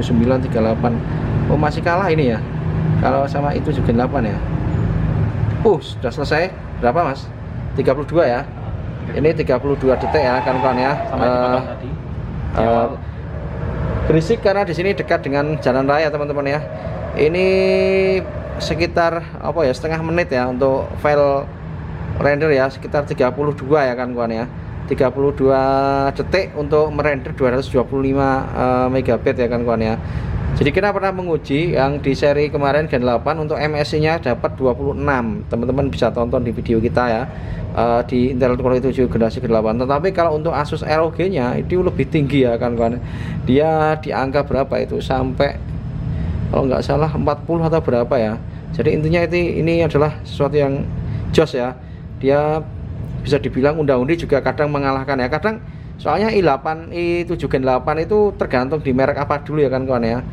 38. Oh masih kalah ini ya kalau sama itu juga 8 ya. Sudah selesai. Berapa mas? 32 ya. Ini 32 detik ya kawan-kawan ya. Berisik karena di sini dekat dengan jalan raya teman-teman ya. Ini sekitar apa ya, setengah menit ya untuk file render ya, sekitar 32 ya kawan-kawan ya. 32 detik untuk merender 225 MB ya kawan-kawan ya. Jadi kita pernah menguji yang di seri kemarin Gen 8 untuk MSI nya dapat 26. Teman-teman bisa tonton di video kita ya, di Intel Core i7 generasi ke-8. Tetapi kalau untuk Asus ROG nya itu lebih tinggi ya kawan-kawan. Dia di angka berapa itu, sampai kalau nggak salah 40 atau berapa ya. Jadi intinya ini adalah sesuatu yang jos ya. Dia bisa dibilang undang-undi juga kadang mengalahkan ya. Kadang soalnya i8, i7 Gen 8 itu tergantung di merek apa dulu ya kawan-kawan ya.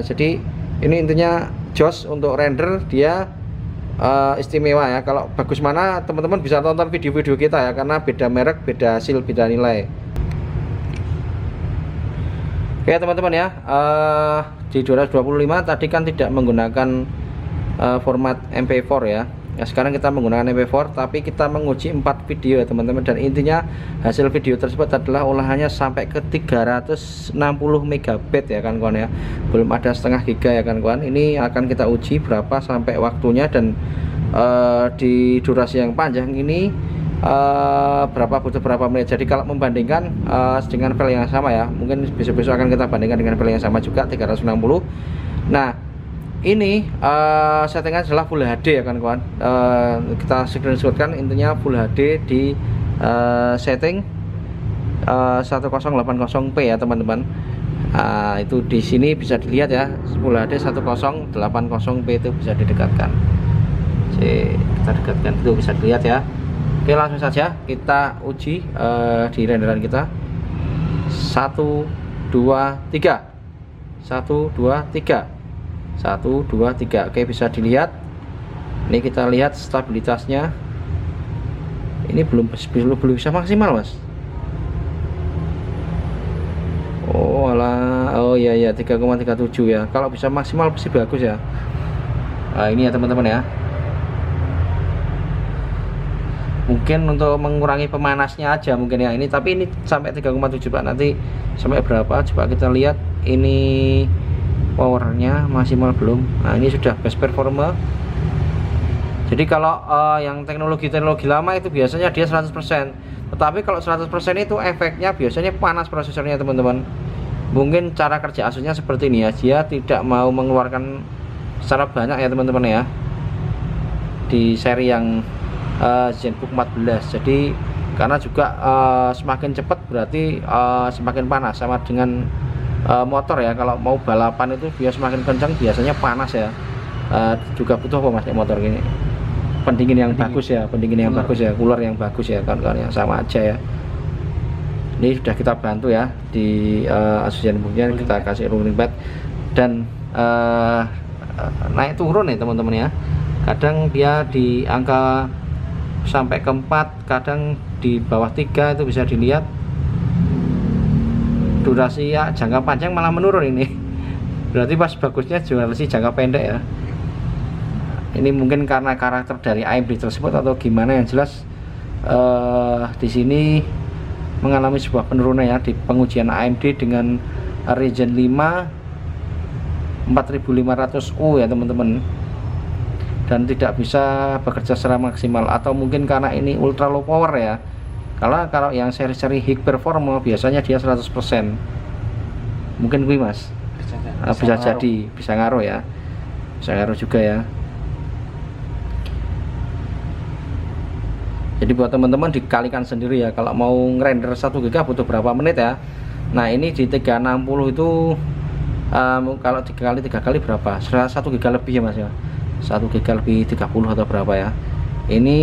Jadi ini intinya jos untuk render dia istimewa ya. Kalau bagus mana teman-teman bisa tonton video-video kita ya, karena beda merek, beda hasil, beda nilai. Oke teman-teman ya, di 225 tadi kan tidak menggunakan format MP4 ya. Ya sekarang kita menggunakan MP4, tapi kita menguji 4 video ya teman-teman, dan intinya hasil video tersebut adalah olahannya sampai ke 360 MB ya kan kawan ya, belum ada setengah giga ya kan kawan. Ini akan kita uji berapa sampai waktunya, dan di durasi yang panjang ini butuh berapa menit. Jadi kalau membandingkan dengan file yang sama ya, mungkin besok-besok akan kita bandingkan dengan file yang sama juga 360. Nah ini settingan adalah Full HD ya kan kawan. Kita screenshotkan, intinya Full HD di setting 1080p ya teman-teman. Itu di sini bisa dilihat ya, Full HD 1080p itu bisa didekatkan. Kita dekatkan, itu bisa dilihat ya. Oke, langsung saja kita uji di renderan kita. 1 2 3 1 2 3 1 2 3. Oke, bisa dilihat. Ini kita lihat stabilitasnya. Ini belum bisa maksimal, Mas. Oh alah, oh iya ya, 3,37 ya. Kalau bisa maksimal pasti bagus ya. Nah, ini ya teman-teman ya. Mungkin untuk mengurangi pemanasnya aja mungkin ya ini, tapi ini sampai 3,7 Pak. Nanti sampai berapa coba kita lihat. Ini powernya maksimal belum. Nah, ini sudah best performer. Jadi kalau yang teknologi lama itu biasanya dia 100%, tetapi kalau 100% itu efeknya biasanya panas prosesornya teman-teman. Mungkin cara kerja Asusnya seperti ini ya, dia tidak mau mengeluarkan secara banyak ya teman-teman ya di seri yang ZenBook 14. Jadi karena juga semakin cepat berarti semakin panas, sama dengan motor ya. Kalau mau balapan itu dia semakin kencang biasanya panas ya. Juga butuh apa Mas motor gini? Pendingin yang bagus ya, pendingin yang bagus ya, cooler yang bagus ya, kawan-kawan yang sama aja ya. Ini sudah kita bantu ya di Asus ZenBooknya, kita kasih ruling pad dan naik turun nih teman-teman ya. Kadang dia di angka sampai ke 4, kadang di bawah 3 itu bisa dilihat. Durasi ya jangka panjang malah menurun ini. Berarti pas bagusnya durasi jangka pendek ya. Ini mungkin karena karakter dari AMD tersebut atau gimana, yang jelas di sini mengalami sebuah penurunan ya di pengujian AMD dengan Ryzen 5 4500U ya teman-teman, dan tidak bisa bekerja secara maksimal, atau mungkin karena ini ultra low power ya. Kalau yang seri-seri high performa biasanya dia 100%. Mungkin gue Mas bisa jadi, bisa ngaruh ya, bisa ngaruh juga ya. Jadi buat teman-teman dikalikan sendiri ya, kalau mau ngerender 1 GB butuh berapa menit ya. Nah ini di 360 itu kalau 3 kali berapa? 1 GB lebih ya Mas ya, 1 GB lebih 30 atau berapa ya. Ini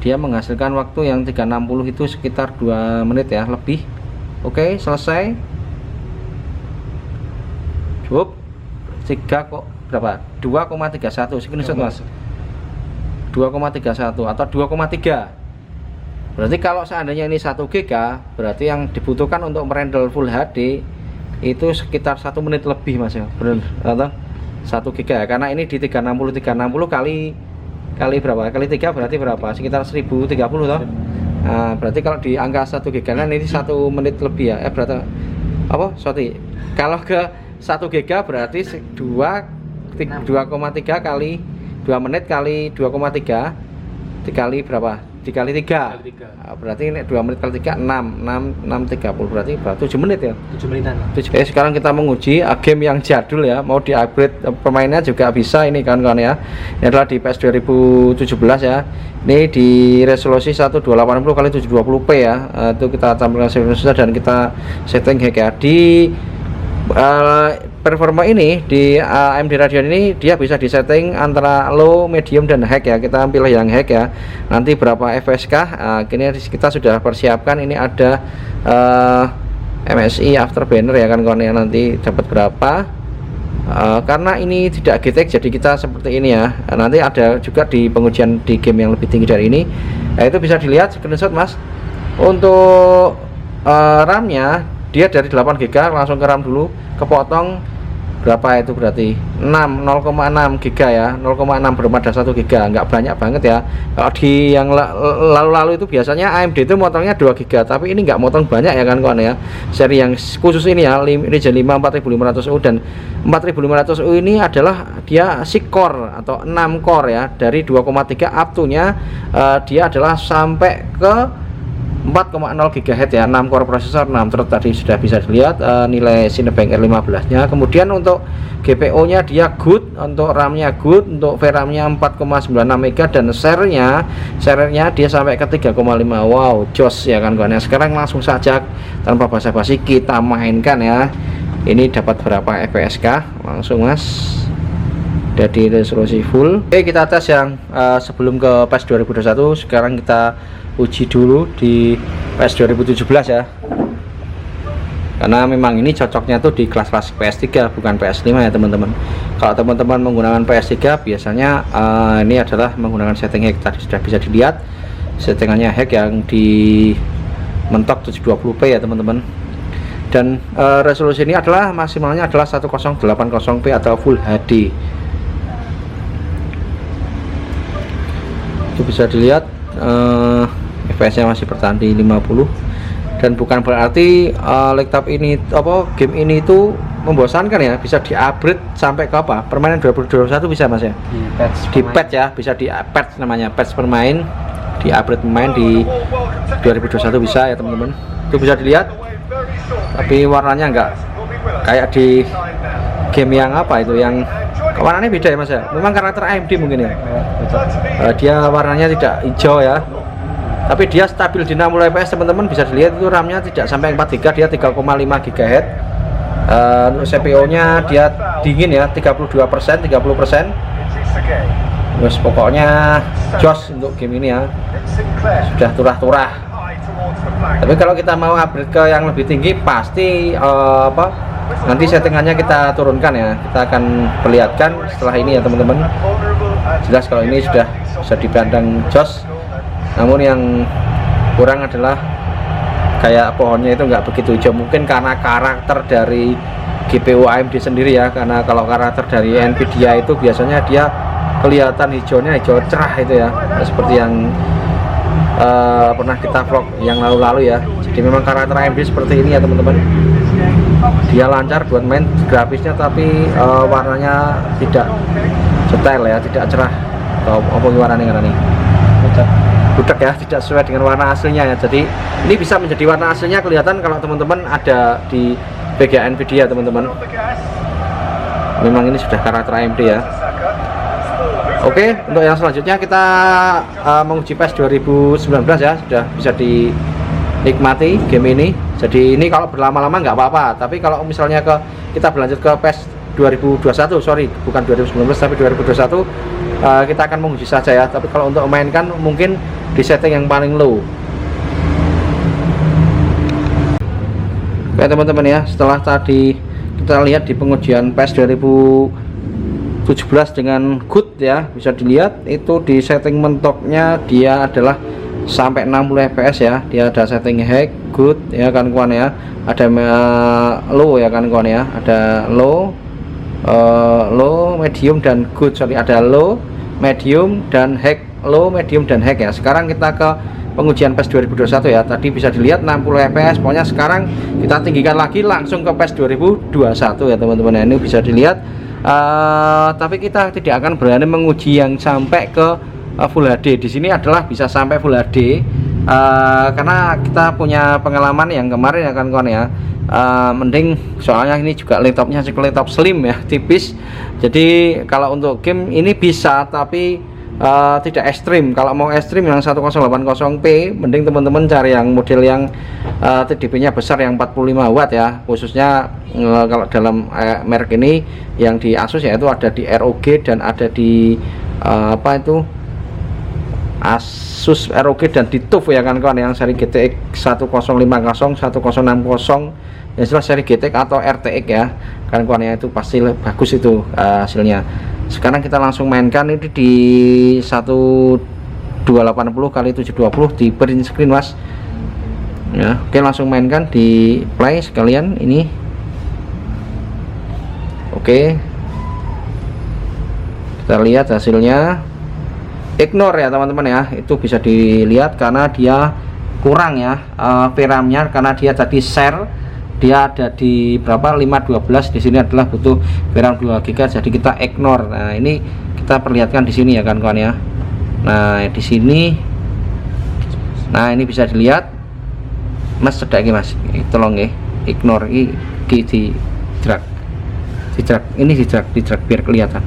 dia menghasilkan waktu yang 360 itu sekitar 2 menit ya lebih. Oke, selesai. Cukup 3 kok berapa? 2,31 screenshot Mas. 2,31 atau 2,3. Berarti kalau seandainya ini 1 GB, berarti yang dibutuhkan untuk merendel full HD itu sekitar 1 menit lebih Mas ya. Benar atau 1 GB ya? Karena ini di 360 kali berapa? Kali 3 berarti berapa? Sekitar 1030 toh. Nah, berarti kalau di angka 1 GB kan ini 1 menit lebih ya. Berarti apa? Sorry. Kalau ke 1 GB berarti 2,3 kali 2 menit kali 2,3 dikali berapa? Dikali 3. Nah, berarti ini 2 menit kali 3 6 30 berarti 7 menit ya. 7 menitan. Sekarang kita menguji game yang jadul ya, mau di-upgrade pemainnya juga bisa ini kawan-kawan ya. Ini adalah di PS 2017 ya. Ini di resolusi 1280 x 720p ya. Itu kita tampilkan susah dan kita setting HDD. Performa ini di AMD Radeon ini dia bisa disetting antara low, medium dan high ya. Kita pilih yang high ya. Nanti berapa FPS kah? Kini kita sudah persiapkan. Ini ada MSI Afterburner ya kan kawan ya. Nanti dapat berapa? Karena ini tidak GTX jadi kita seperti ini ya. Nanti ada juga di pengujian di game yang lebih tinggi dari ini. Nah, itu bisa dilihat screenshot Mas. Untuk RAM-nya dia dari 8 GB langsung ke RAM dulu, kepotong berapa itu berarti 0,6 GB ya, 0,6 belum ada 1 GB, nggak banyak banget ya. Kalau di yang lalu-lalu itu biasanya AMD itu motongnya 2 GB, tapi ini nggak motong banyak ya kan kawan ya. Seri yang khusus ini ya Ryzen 5 4500U dan 4500U ini adalah dia 6 core atau 6 core ya, dari 2,3 up to nya dia adalah sampai ke 4,0 GHz ya, 6 core prosesor 6. Terus tadi sudah bisa dilihat nilai Cinebench R15 nya. Kemudian untuk GPU nya dia good, untuk RAM nya good, untuk VRAM nya 4,96 MB dan share-nya dia sampai ke 3,5. Wow, jos ya kan kawan ya. Sekarang langsung saja tanpa basa-basi kita mainkan ya. Ini dapat berapa FPS kah? Langsung Mas. Jadi resolusi full. Oke, kita tes yang sebelum ke PES 2021. Sekarang kita uji dulu di PES 2017 ya, karena memang ini cocoknya tuh di kelas-kelas PS3 bukan PS5 ya teman-teman. Kalau teman-teman menggunakan PS3 biasanya ini adalah menggunakan setting hack. Tadi sudah bisa dilihat settingannya hack yang di mentok 720p ya teman-teman. Dan resolusi ini adalah maksimalnya adalah 1080p atau Full HD. Itu bisa dilihat FPS nya masih bertahan di 50. Dan bukan berarti laptop ini game ini itu membosankan ya, bisa di-upgrade sampai ke permainan 2021 bisa mas ya, di patch ya, bisa di patch, namanya patch permain, di-upgrade pemain di 2021 bisa ya teman-teman. Itu bisa dilihat, tapi warnanya enggak kayak di game yang yang warnanya beda ya mas ya, memang karakter AMD mungkin ya, dia warnanya tidak hijau ya, tapi dia stabil di 60 fps teman-teman. Bisa dilihat itu RAM-nya tidak sampai 4 GB, dia 3,5 GHz. Untuk CPU nya dia dingin ya, 32%, 30%. Terus pokoknya jos untuk game ini ya, sudah turah-turah. Tapi kalau kita mau upgrade ke yang lebih tinggi pasti nanti settingannya kita turunkan ya, kita akan perlihatkan setelah ini ya teman-teman. Jelas kalau ini sudah bisa dipandang jos, namun yang kurang adalah kayak pohonnya itu nggak begitu hijau, mungkin karena karakter dari GPU AMD sendiri ya, karena kalau karakter dari Nvidia itu biasanya dia kelihatan hijaunya hijau cerah itu ya, seperti yang pernah kita vlog yang lalu-lalu ya. Jadi memang karakter AMD seperti ini ya teman-teman, dia lancar buat main grafisnya, tapi warnanya tidak detail ya, tidak cerah atau apa warnanya kan nih, budak ya, tidak sesuai dengan warna aslinya ya. Jadi ini bisa menjadi warna aslinya kelihatan kalau teman-teman ada di VGA Nvidia teman-teman. Memang ini sudah karakter AMD ya. Oke, untuk yang selanjutnya kita menguji PES 2019 ya, sudah bisa dinikmati game ini. Jadi ini kalau berlama-lama nggak apa-apa, tapi kalau misalnya kita berlanjut ke PES 2021, sorry bukan 2019 tapi 2021, kita akan menguji saja ya. Tapi kalau untuk memainkan mungkin di setting yang paling low. Oke teman-teman ya, setelah tadi kita lihat di pengujian PES 2017 dengan good ya, bisa dilihat itu di setting mentoknya dia adalah sampai 60 fps ya. Dia ada setting hack, good ya kan kawan ya, ada low ya kan kawan ya, ada low, medium dan good, sorry ada low, medium dan hack, low, medium dan hack ya. Sekarang kita ke pengujian PES 2021 ya. Tadi bisa dilihat 60 fps, pokoknya sekarang kita tinggikan lagi langsung ke PES 2021 ya teman-teman. Ini bisa dilihat, tapi kita tidak akan berani menguji yang sampai ke Full HD. Di sini adalah bisa sampai Full HD, karena kita punya pengalaman yang kemarin ya kan kawan ya. Mending, soalnya ini juga laptopnya laptop slim ya, tipis. Jadi kalau untuk game ini bisa, tapi tidak ekstrim. Kalau mau ekstrim yang 1080p, mending teman-teman cari yang model yang TDP nya besar yang 45 watt ya, khususnya kalau dalam merek ini yang di Asus yaitu ada di ROG dan ada di Asus ROG dan di TUF ya kan kawan, yang seri GTX 1050, 1060, yang jelas seri GTX atau RTX ya kan kawan ya, itu pasti bagus itu hasilnya. Sekarang kita langsung mainkan ini di 1280 x 720 di print screen mas ya. Oke, langsung mainkan, di play sekalian ini. Oke, kita lihat hasilnya. Ignore ya teman-teman ya, itu bisa dilihat karena dia kurang ya VRAM-nya, karena dia tadi share, dia ada di berapa, 512, di sini adalah butuh VRAM 2 GB, jadi kita ignore. Nah ini kita perlihatkan di sini ya kan kawan ya. Nah di sini, nah ini bisa dilihat mas, cedak ini mas, tolong ya, ignore ini, di drag ini, di drag biar kelihatan,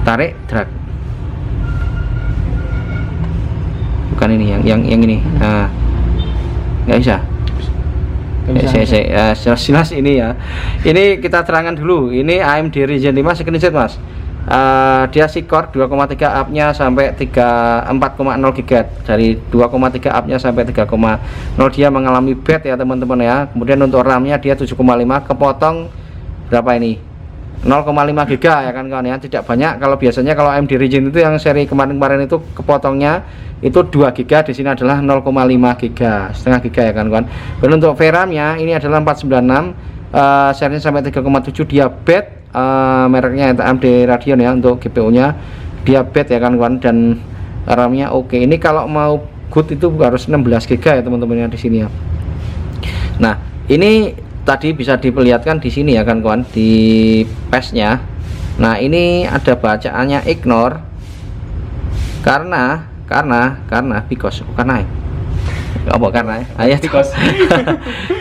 tarik drag, bukan ini yang ini. Nah nggak bisa. Jelas ini ya. Ini kita terangkan dulu. Ini AMD Ryzen 5 screenshot mas. dia core 2,3 up-nya sampai 4,0 GB. Dari 2,3 up-nya sampai 3,0 dia mengalami bed ya teman-teman ya. Kemudian untuk RAM-nya dia 7,5, kepotong berapa ini? 0,5 GB ya kan kawan ya, tidak banyak. Kalau biasanya kalau AMD Ryzen itu yang seri kemarin-kemarin itu kepotongnya itu 2 GB, di sini adalah 0,5 GB, setengah GB ya kan kawan. Dan untuk VRAM-nya ini adalah 496, serinya sampai 3,7, dia bed, mereknya AMD Radeon ya. Untuk GPU-nya dia bed ya kan kawan, dan RAM-nya oke. Ini kalau mau good itu harus 16 GB ya teman-teman ya di sini ya. Nah, ini tadi bisa diperlihatkan di sini ya kan kawan, di PES-nya. Nah, ini ada bacaannya ignore karena because karena apa karena ayat because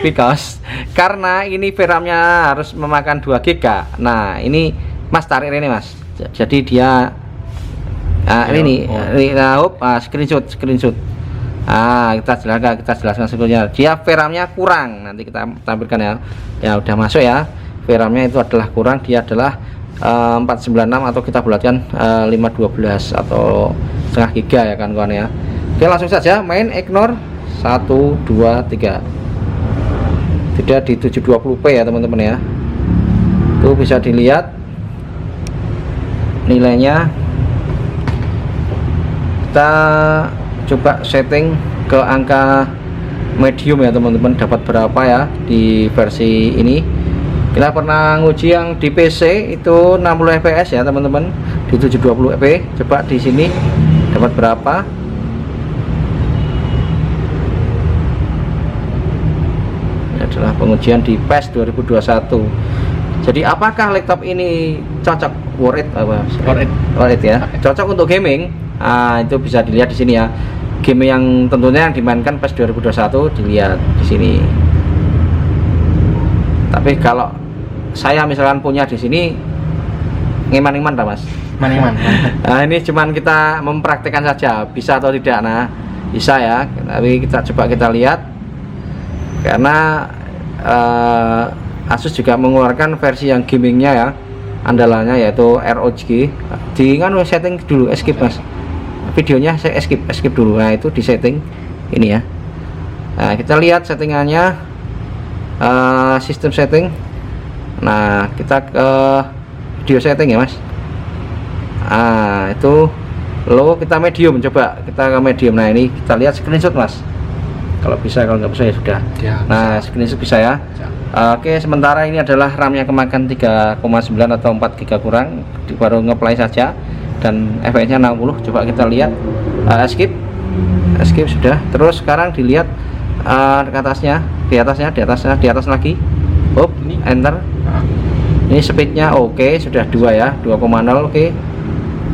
because karena ini VRAM-nya harus memakan 2 GB. Nah, ini Mas tarik ini Mas. Jadi dia ini screenshot. Kita jelaskan sebelumnya. Dia VRAM-nya kurang. Nanti kita tampilkan ya. Ya udah masuk ya. VRAM-nya itu adalah kurang. Dia adalah 496 atau kita bulatkan 512 atau setengah giga ya kan kawan ya. Oke, langsung saja main ignore 1 2 3. Tidak di 720p ya teman-teman ya. Itu bisa dilihat nilainya. Kita coba setting ke angka medium ya teman-teman, dapat berapa ya di versi ini. Kita pernah nguji yang di PC itu 60 fps ya teman-teman, di 720p. Coba di sini dapat berapa. Ini adalah pengujian di PES 2021. Jadi apakah laptop ini cocok, worth it ya, cocok untuk gaming? Itu bisa dilihat di sini ya. Game yang tentunya yang dimainkan PES 2021 dilihat di sini. Tapi kalau saya misalkan punya di sini, ngeman-ngeman dah Mas. Ngeman. Nah, ini cuman kita mempraktekkan saja, bisa atau tidak. Nah, bisa ya. Tapi coba kita lihat. Karena Asus juga mengeluarkan versi yang gamingnya ya, andalannya yaitu ROG. Setting dulu, escape Mas. Videonya saya skip dulu. Nah, itu di setting ini ya. Nah, kita lihat settingannya, sistem setting. Nah, kita ke video setting ya Mas. Itu low, kita medium, coba kita ke medium. Nah, ini kita lihat screenshot Mas, kalau bisa, kalau nggak bisa ya sudah ya, nah bisa. Screenshot bisa ya. Oke, sementara ini adalah RAM-nya kemakan 3,9 atau 4 GB kurang, baru ngeplay saja. Dan FPS-nya 60. Coba kita lihat, skip sudah. Terus sekarang dilihat ke atasnya, di atas lagi. Enter. Ini speednya oke, sudah 2 ya, 2,0 oke.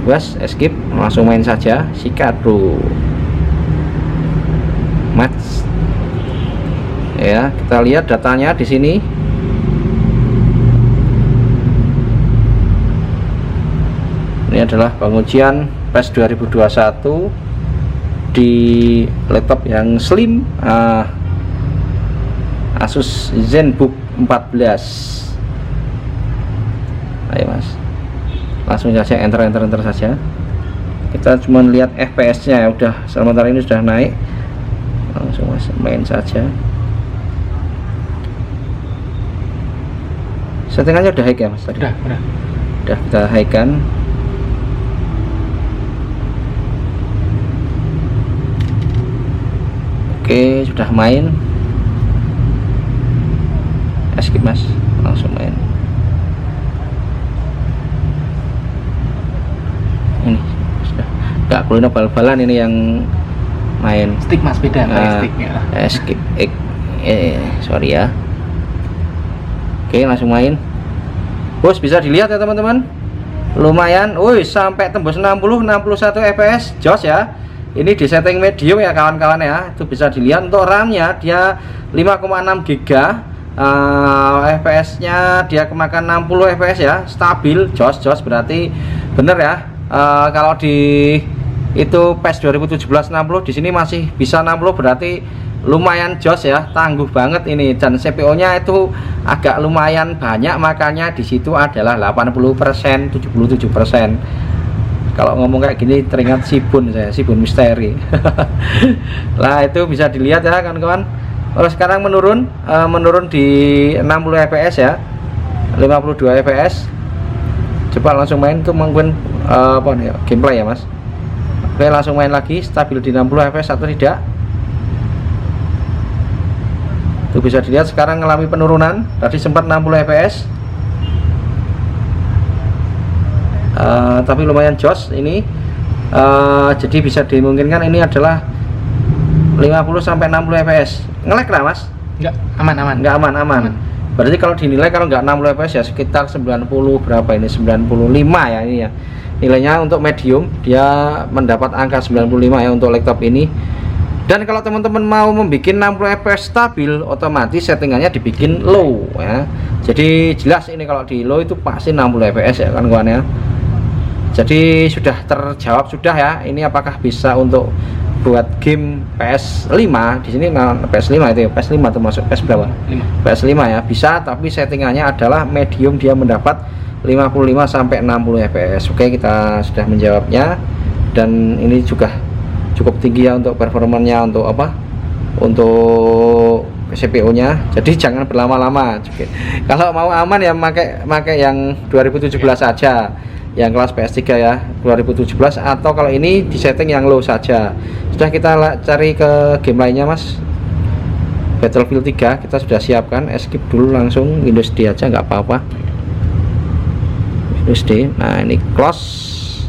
Bas, skip, langsung main saja. Sikat bro, match ya. Kita lihat datanya di sini. Ini adalah pengujian PES 2021 di laptop yang slim, Asus ZenBook 14. Ayo Mas, langsung saja enter saja. Kita cuma lihat FPS-nya ya, udah sementara ini sudah naik. Langsung Mas main saja. Settingannya udah high ya Mas tadi? Udah kita high kan. Oke, sudah main. Skip Mas, langsung main. Ini sudah nggak perlu bal-balan, ini yang main stick Mas, beda sticknya. Skip sorry ya. Oke, langsung main. Bos, bisa dilihat ya teman-teman, lumayan. Sampai tembus 61 fps, jos ya. Ini di setting medium ya kawan-kawan ya. Itu bisa dilihat. Untuk RAM-nya dia 5,6 GB, FPS-nya dia kemakan 60 fps ya, stabil, jos berarti bener ya. Kalau di itu PES 2017 60, di sini masih bisa 60, berarti lumayan jos ya, tangguh banget ini, dan CPO nya itu agak lumayan banyak, makanya di situ adalah 80%, 77%. Kalau ngomong kayak gini teringat Sibun, saya Sibun misteri. Lah itu bisa dilihat ya kawan-kawan. Kalau sekarang menurun di 60 fps ya, 52 fps. Coba langsung main tuh mungkin apa nih gameplay ya mas. Oke, langsung main lagi, stabil di 60 fps atau tidak. Itu bisa dilihat sekarang mengalami penurunan, tadi sempat 60 fps. Tapi lumayan jos ini, jadi bisa dimungkinkan ini adalah 50 sampai 60 fps. Nge-lag lah mas? Enggak, aman. Enggak aman. Berarti kalau dinilai kalau nggak 60 fps ya sekitar 90 berapa ini, 95 ya ini ya. Nilainya untuk medium dia mendapat angka 95 ya untuk laptop ini. Dan kalau teman-teman mau membuat 60 fps stabil, otomatis settingannya dibikin low ya. Jadi jelas ini kalau di low itu pasti 60 fps ya kan kawan ya. Jadi sudah terjawab sudah ya, ini apakah bisa untuk buat game PS5 di sini. Nah, PS5 itu ya, PS5 termasuk PS berapa? 5. PS5 ya, bisa, tapi settingannya adalah medium, dia mendapat 55 sampai 60 fps. Oke, kita sudah menjawabnya, dan ini juga cukup tinggi ya untuk performanya, untuk apa? Untuk CPU nya. Jadi jangan berlama-lama. Kalau mau aman ya pakai yang 2017 saja, yang kelas PS3 ya, 2017, atau kalau ini disetting yang low saja. Sudah, kita cari ke game lainnya mas. Battlefield 3 kita sudah siapkan, escape dulu langsung Windows D aja nggak apa-apa, Windows D. Nah ini close.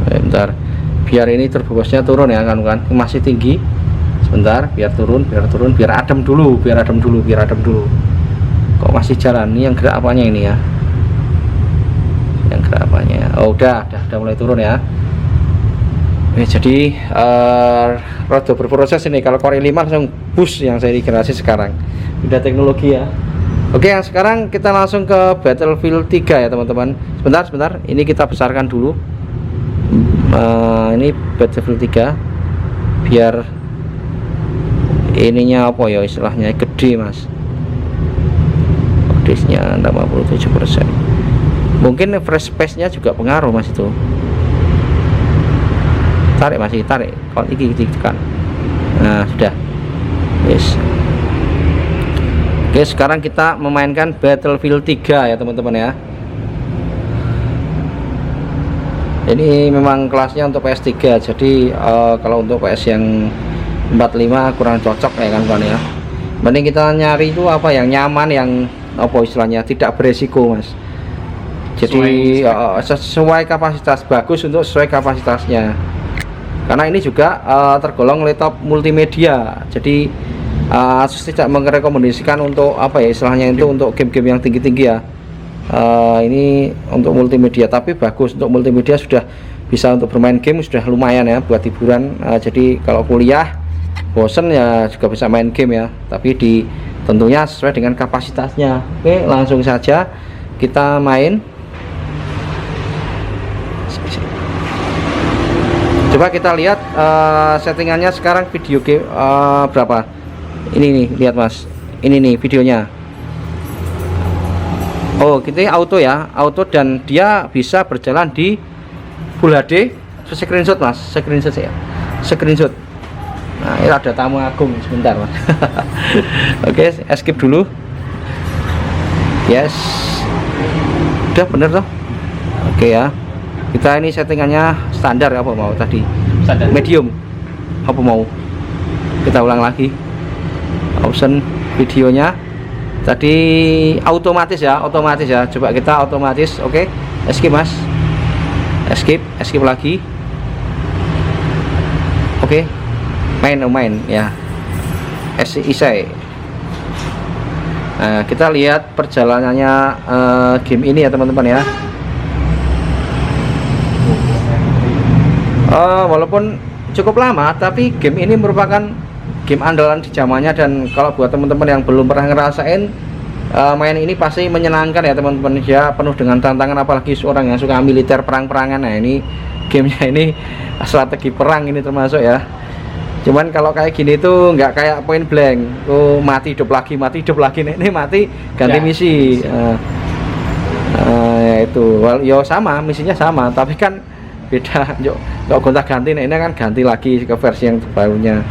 Bentar, biar ini turbo boost-nya turun ya kan, masih tinggi. Sebentar, biar turun, biar adem dulu. Kok masih jalan? Ini yang gerak apanya ini ya? Yang gerak apanya? Oh udah mulai turun ya. Jadi rada berproses ini. Kalau Core i5 langsung boost yang seri generasi sekarang. Udah teknologi ya. Oke, yang sekarang kita langsung ke Battlefield 3 ya teman-teman. Sebentar. Ini kita besarkan dulu. Ini Battlefield 3 biar ininya apa ya istilahnya gede mas, pedesnya 67%. Mungkin fresh space nya juga pengaruh mas itu. Tarik masih tarik, kalau tinggi tekan. Nah sudah, yes. Oke, sekarang kita memainkan Battlefield 3 ya teman-teman ya. Ini memang kelasnya untuk PS3, jadi kalau untuk PS yang 45 kurang cocok ya kan kawan ya. Mending kita nyari itu apa yang nyaman, yang apa istilahnya tidak beresiko mas. Jadi sesuai kapasitas, bagus untuk sesuai kapasitasnya. Karena ini juga tergolong laptop multimedia, jadi Asus tidak merekomendasikan untuk apa ya istilahnya itu untuk game-game yang tinggi-tinggi ya. Ini untuk multimedia, tapi bagus untuk multimedia, sudah bisa untuk bermain game, sudah lumayan ya buat hiburan. Jadi kalau kuliah bosen ya juga bisa main game ya, tapi tentunya sesuai dengan kapasitasnya. Oke, langsung saja kita main. Coba kita lihat settingannya sekarang video game berapa. Ini nih, lihat mas, ini nih videonya. Oh kita auto ya, auto, dan dia bisa berjalan di Full HD. Screenshot mas, screenshot. Nah ini ada tamu agung sebentar mas. Oke, escape dulu. Yes, udah bener toh. Oke ya, kita ini settingannya standar apa mau tadi? Standar. Medium apa mau? Kita ulang lagi. Option videonya tadi otomatis ya. Coba kita otomatis. Oke, escape mas, escape lagi. Oke, main ya, isai. Nah kita lihat perjalanannya game ini ya teman-teman ya. Walaupun cukup lama, tapi game ini merupakan game andalan di zamannya, dan kalau buat teman-teman yang belum pernah ngerasain main ini pasti menyenangkan ya teman-teman ya, penuh dengan tantangan, apalagi seorang yang suka militer perang-perangan. Nah ini gamenya ini strategi perang ini termasuk ya. Cuman kalau kayak gini tuh nggak kayak point blank, mati hidup lagi, ini mati ganti misi. Ya itu, ya sama, misinya sama, tapi kan beda. Yuk, kalau gonta ganti, nah ini kan ganti lagi ke versi yang terbarunya.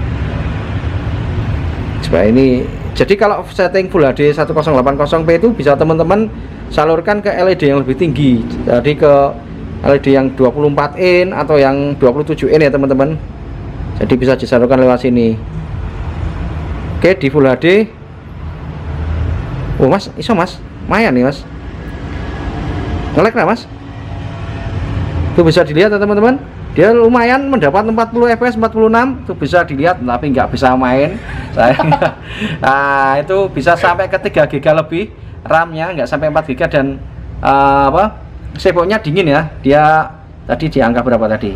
Coba ini, jadi kalau setting Full HD 1080p itu bisa teman-teman salurkan ke LED yang lebih tinggi, jadi ke LED yang 24 in atau yang 27 in ya teman-teman. Jadi bisa disalurkan lewat sini. Oke, di Full HD. Oh mas, iso mas, lumayan nih mas. Nge-lag nggak mas? Itu bisa dilihat ya teman-teman. Dia lumayan mendapat 40 fps 46 itu bisa dilihat, tapi nggak bisa main saya. Nah itu bisa sampai ke 3 GB lebih RAM-nya, nggak sampai 4 GB dan CPU-nya dingin ya. Dia tadi di angka berapa tadi?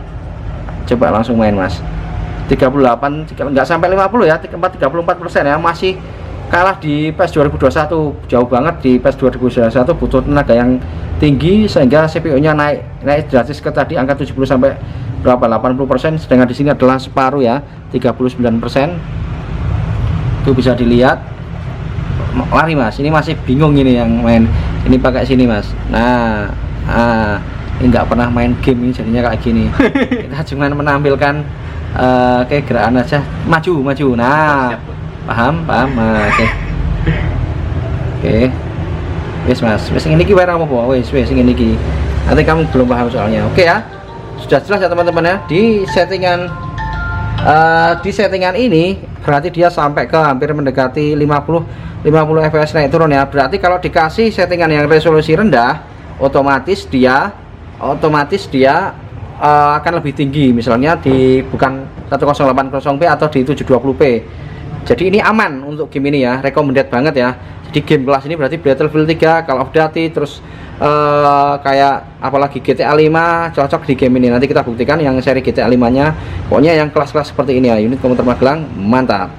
Coba langsung main mas. 38, nggak sampai 50 ya, 34% ya, masih kalah di PES 2021, jauh banget. Di PES 2021 butuh tenaga yang tinggi sehingga CPU-nya naik drastis ke tadi angka 70 sampai berapa 80%, sedangkan di sini adalah separuh ya, 39%. Itu bisa dilihat. Lari mas, ini masih bingung ini yang main ini pakai sini mas. Nah, ini nggak pernah main game ini jadinya kayak gini. Kita cuma menampilkan kayak gerakan aja, maju. Nah, paham. Oke. Wes mas, wes ini ki apa? Wes ini ki. Nanti kamu belum paham soalnya. Oke ya. Sudah jelas ya teman-teman ya. Di settingan ini berarti dia sampai ke hampir mendekati 50 fps naik turun ya. Berarti kalau dikasih settingan yang resolusi rendah, otomatis dia akan lebih tinggi, misalnya di bukan 1080p atau di 720p. Jadi ini aman untuk game ini ya, recommended banget ya. Jadi game kelas ini berarti Battlefield 3, Call of Duty, terus kayak apalagi GTA 5 cocok di game ini. Nanti kita buktikan yang seri GTA 5 nya. Pokoknya yang kelas-kelas seperti ini ya, unit komputer Magelang mantap.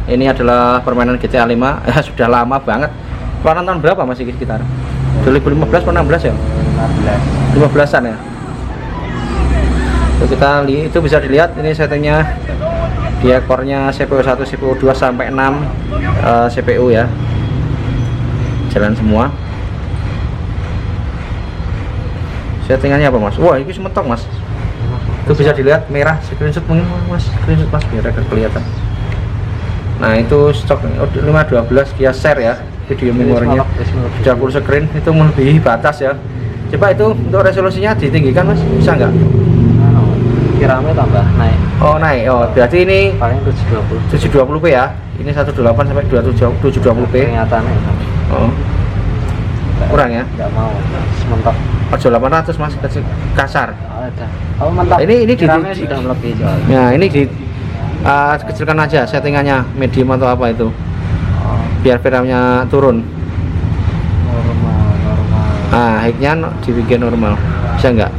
Ini adalah permainan GTA 5 ya, sudah lama banget. Keluaran tahun berapa masih sekitar 2015 atau 16 ya? 15an ya. Itu kita lihat, itu bisa dilihat ini settingnya, dia core-nya CPU 1, CPU 2 sampai 6 CPU ya, jalan semua. Settingannya apa mas? Wah ini sementok mas, itu bisa dilihat merah, screenshot mungkin mas, screenshot mas biar agak kelihatan. Nah itu stok 512 dia share ya, video memorinya sudah full screen, itu melebihi batas ya. Coba itu untuk resolusinya ditinggikan mas, bisa nggak? RAM-nya tambah naik. Oh naik, oh berarti ini paling 720p ya. Ini 18 sampai 720p. Kelihatannya oh kurang ya? Nggak mau, mentok. Ojo 800 mas, kasar. Oh mentok. Ini RAM-nya sudah melebihi soalnya. Ya ini di kecilkan aja settingannya, medium atau apa itu, biar VRAM-nya turun. Normal. Height-nya dibikin normal, bisa nggak?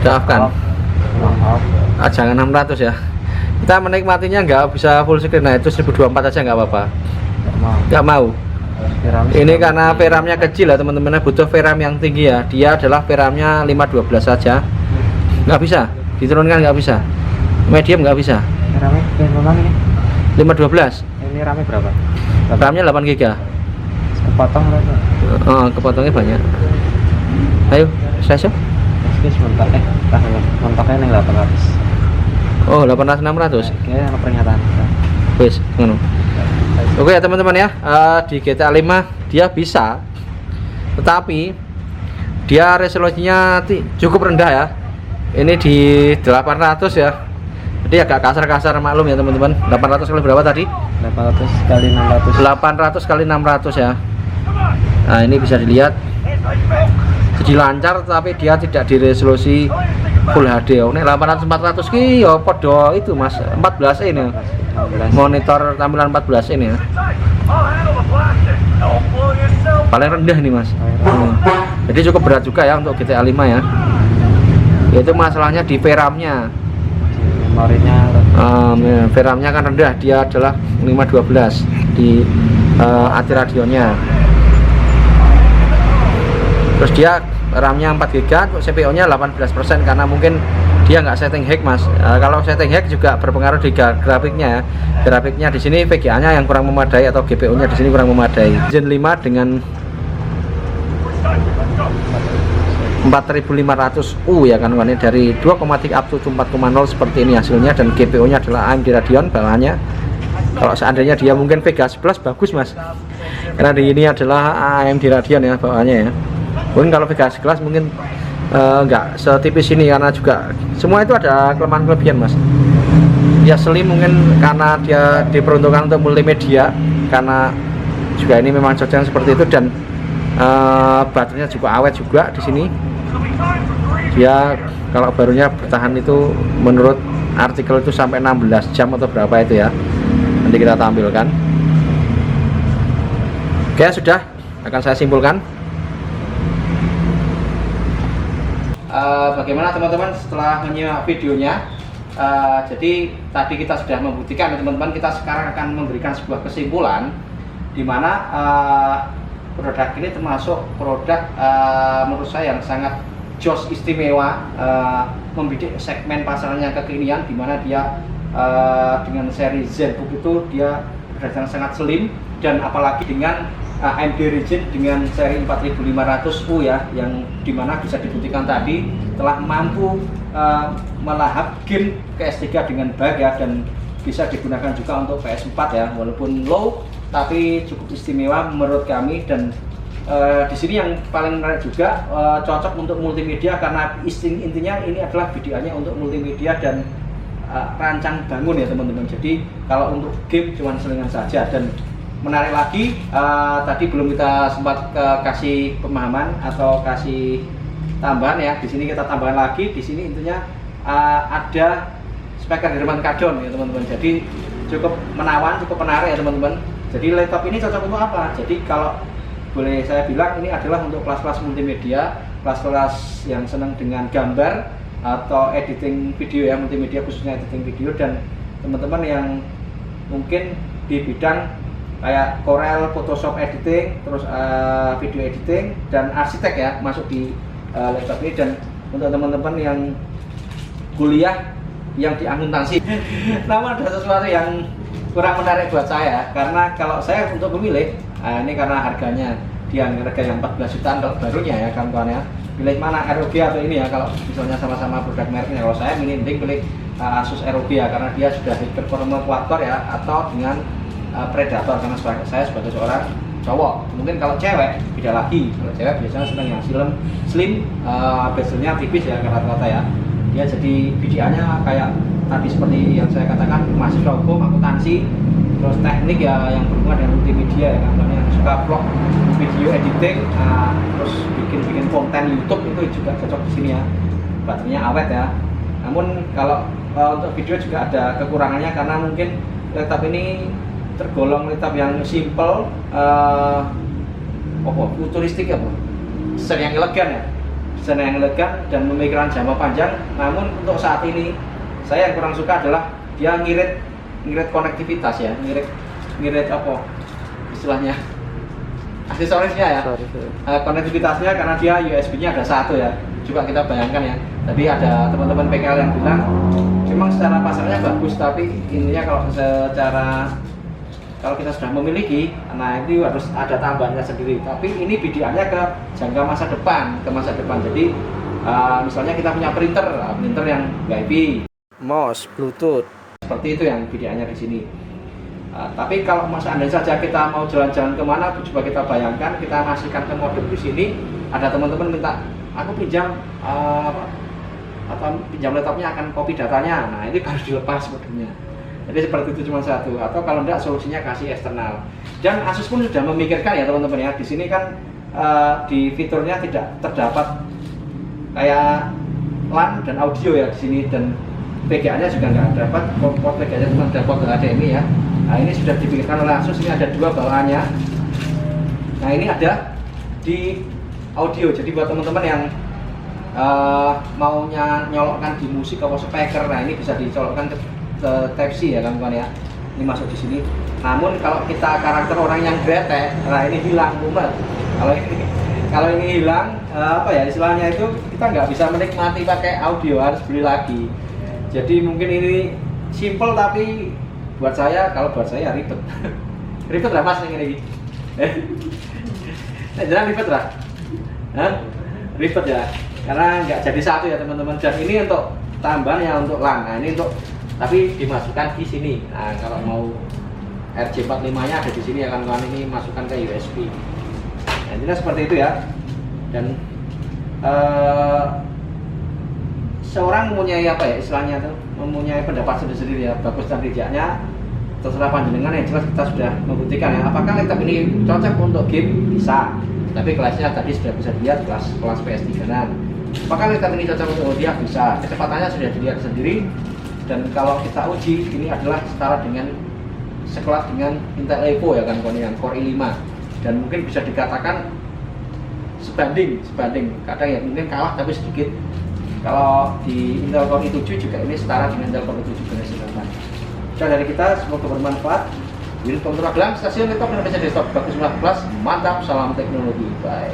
Maafkan. Jangan 600 ya. Kita menikmatinya nggak bisa full screen. Nah itu 1024 aja nggak apa-apa. Nggak mau. Ini karena VRAM-nya kecil ya teman-teman, butuh VRAM yang tinggi ya. Dia adalah VRAM-nya 512 saja. Nggak bisa diturunkan, nggak bisa. Medium nggak bisa. RAM-nya 512. Ini RAM-nya berapa? RAM-nya 8 GB. Kepotong berapa? Kepotongnya banyak. Ayo, saya mentoknya yang 800. Oh 800 600. Kayaknya ada pernyataan. Wes, ngono. Oke ya teman-teman ya, di GTA 5 dia bisa, tetapi dia resolusinya cukup rendah ya. Ini di 800 ya. Jadi agak kasar-kasar, maklum ya teman-teman. 800 kali berapa tadi? 800 kali 600. 800 kali 600 ya. Nah ini bisa dilihat. Jadi lancar, tapi dia tidak di resolusi Full HD. Ini 800 400 ki ya podo itu mas, 14 ini. Monitor tampilan 14 ini ya. Paling rendah nih mas. Jadi cukup berat juga ya untuk GTA 5 ya. Yaitu masalahnya di VRAM-nya. memorinya VRAM-nya kan rendah, dia adalah 512 di AT Radeon-nya. Terus dia RAM-nya 4 GB, CPU-nya 18% karena mungkin dia nggak setting hack mas. Kalau setting hack juga berpengaruh di grafiknya ya. Grafiknya di sini VGA-nya yang kurang memadai atau GPU-nya di sini kurang memadai. Gen 5 dengan 4500U ya kan, ini dari 2,3 up to 4,0 seperti ini hasilnya, dan GPU-nya adalah AMD Radeon bawahannya. Kalau seandainya dia mungkin Vega 11 bagus mas, karena di ini adalah AMD Radeon ya bawahannya ya. Mungkin kalau Vega 11 mungkin nggak setipis ini, karena juga semua itu ada kelemahan kelebihan mas. Ya slim mungkin karena dia diperuntukkan untuk multimedia, karena juga ini memang cocoknya seperti itu, dan baterainya juga awet juga di sini. Dia kalau barunya bertahan itu menurut artikel itu sampai 16 jam atau berapa itu ya, nanti kita tampilkan. Oke, sudah akan saya simpulkan. Bagaimana teman-teman setelah menyimak videonya? Jadi tadi kita sudah membuktikan teman-teman, kita sekarang akan memberikan sebuah kesimpulan di mana produk ini termasuk produk menurut saya yang sangat jos, istimewa, membidik segmen pasarnya kekinian, di mana dia dengan seri ZBook itu dia produk yang sangat slim, dan apalagi dengan AMD Ryzen dengan seri 4500U ya, yang dimana bisa dibuktikan tadi telah mampu melahap game PS3 dengan baik ya, dan bisa digunakan juga untuk PS4 ya, walaupun low tapi cukup istimewa menurut kami. Dan di sini yang paling menarik juga cocok untuk multimedia, karena intinya ini adalah videonya untuk multimedia dan rancang bangun ya teman-teman. Jadi kalau untuk game cuma selingan saja. Dan menarik lagi, tadi belum kita sempat kasih pemahaman atau kasih tambahan ya. Di sini kita tambahkan lagi. Di sini intinya ada speaker Harman Kardon ya teman-teman. Jadi cukup menawan, cukup menarik ya teman-teman. Jadi laptop ini cocok untuk apa? Jadi kalau boleh saya bilang, ini adalah untuk kelas-kelas multimedia, kelas-kelas yang senang dengan gambar atau editing video ya, multimedia khususnya editing video, dan teman-teman yang mungkin di bidang kayak Corel, Photoshop editing, terus video editing dan arsitek ya, masuk di laptop ini. Dan untuk teman-teman yang kuliah yang di akuntansi namun ada sesuatu yang kurang menarik buat saya, karena kalau saya untuk memilih ini karena harganya dia harga yang 14 jutaan kalau barunya ya kawan-kawan ya, pilih mana ROG atau ini ya, kalau misalnya sama-sama produk merek ini. Kalau saya mending pilih Asus ROG ya, karena dia sudah performa quad-core ya, atau dengan Predator, karena saya sebagai seorang cowok. Mungkin kalau cewek beda lagi, kalau cewek biasanya senang yang slim, bezelnya tipis ya rata-rata ya. Dia jadi VGA-nya kayak tadi seperti yang saya katakan, mahasiswa hukum, akuntansi, terus teknik ya yang berhubungan dengan multimedia ya kan, yang suka vlog, video editing, terus bikin konten YouTube itu juga cocok di sini ya. Baterainya awet ya. Namun kalau untuk video juga ada kekurangannya, karena mungkin laptop ini tergolong laptop yang simple, futuristik ya, desain yang elegan ya, desain yang elegan dan memikirkan jangka panjang. Namun untuk saat ini saya yang kurang suka adalah dia ngirit konektivitas ya, ngirit apa istilahnya, aksesorisnya ya, konektivitasnya, karena dia USB-nya ada satu ya. Coba kita bayangkan ya, tadi ada teman-teman PKL yang bilang memang secara pasarnya bagus, tapi intinya kalau kita sudah memiliki, nah itu harus ada tambahannya sendiri. Tapi ini bidiannya ke jangka masa depan, Jadi misalnya kita punya printer yang WiFi, mouse, Bluetooth, seperti itu yang bidiannya di sini. Tapi kalau seandainya saja kita mau jalan-jalan kemana, coba kita bayangkan, kita masukkan ke modem di sini, ada teman-teman minta, aku pinjam pinjam laptopnya, akan copy datanya. Nah ini harus dilepas modemnya. Jadi seperti itu cuma satu, atau kalau enggak solusinya kasih eksternal. Dan Asus pun sudah memikirkan ya teman-teman ya. Di sini kan di fiturnya tidak terdapat kayak LAN dan audio ya di sini, dan VGA-nya juga nggak dapat, port VGA-nya cuma ada port HDMI ya. Nah ini sudah dipikirkan oleh Asus, ini ada dua bawaannya. Nah ini ada di audio, jadi buat teman-teman yang maunya nyolokkan di musik atau speaker, nah ini bisa dicolokkan ke Type-C ya kawan-kawan ya. Ini masuk di sini. Namun kalau kita karakter orang yang gretek, nah ini hilang mumet. Kalau ini hilang, apa ya istilahnya itu kita nggak bisa menikmati pakai audio, harus beli lagi. Jadi mungkin ini simple tapi buat saya, kalau buat saya ribet. Ribet lah mas ini. Jangan ribet lah. Ribet ya, karena nggak jadi satu ya teman-teman. Dan ini untuk tambahan ya untuk LAN. Nah ini untuk tapi dimasukkan di sini. Nah kalau mau RJ45-nya ada di sini ya kawan-kawan, ini masukkan ke USB. Nah, intinya seperti itu ya. Dan seorang mempunyai apa ya istilahnya tuh, mempunyai pendapat sendiri-sendiri ya, bagus dan tidaknya terserah panjenengan. Yang jelas kita sudah membuktikan ya, apakah laptop ini cocok untuk game, bisa. Tapi kelasnya tadi sudah bisa dilihat, kelas PS3. Apakah laptop ini cocok untuk dia, bisa. Kecepatannya sudah dilihat sendiri. Dan kalau kita uji, ini adalah setara dengan sekelas dengan Intel Evo ya kan, yang Core i5. Dan mungkin bisa dikatakan sebanding. Kadang ya mungkin kalah tapi sedikit. Kalau di Intel Core i7 juga ini setara dengan Intel Core i7 generasi 8. Dan dari kita semoga bermanfaat. Unit Kontrol Gelang, stasiun laptop Indonesia Desktop, bagus 19, mantap, salam teknologi, bye.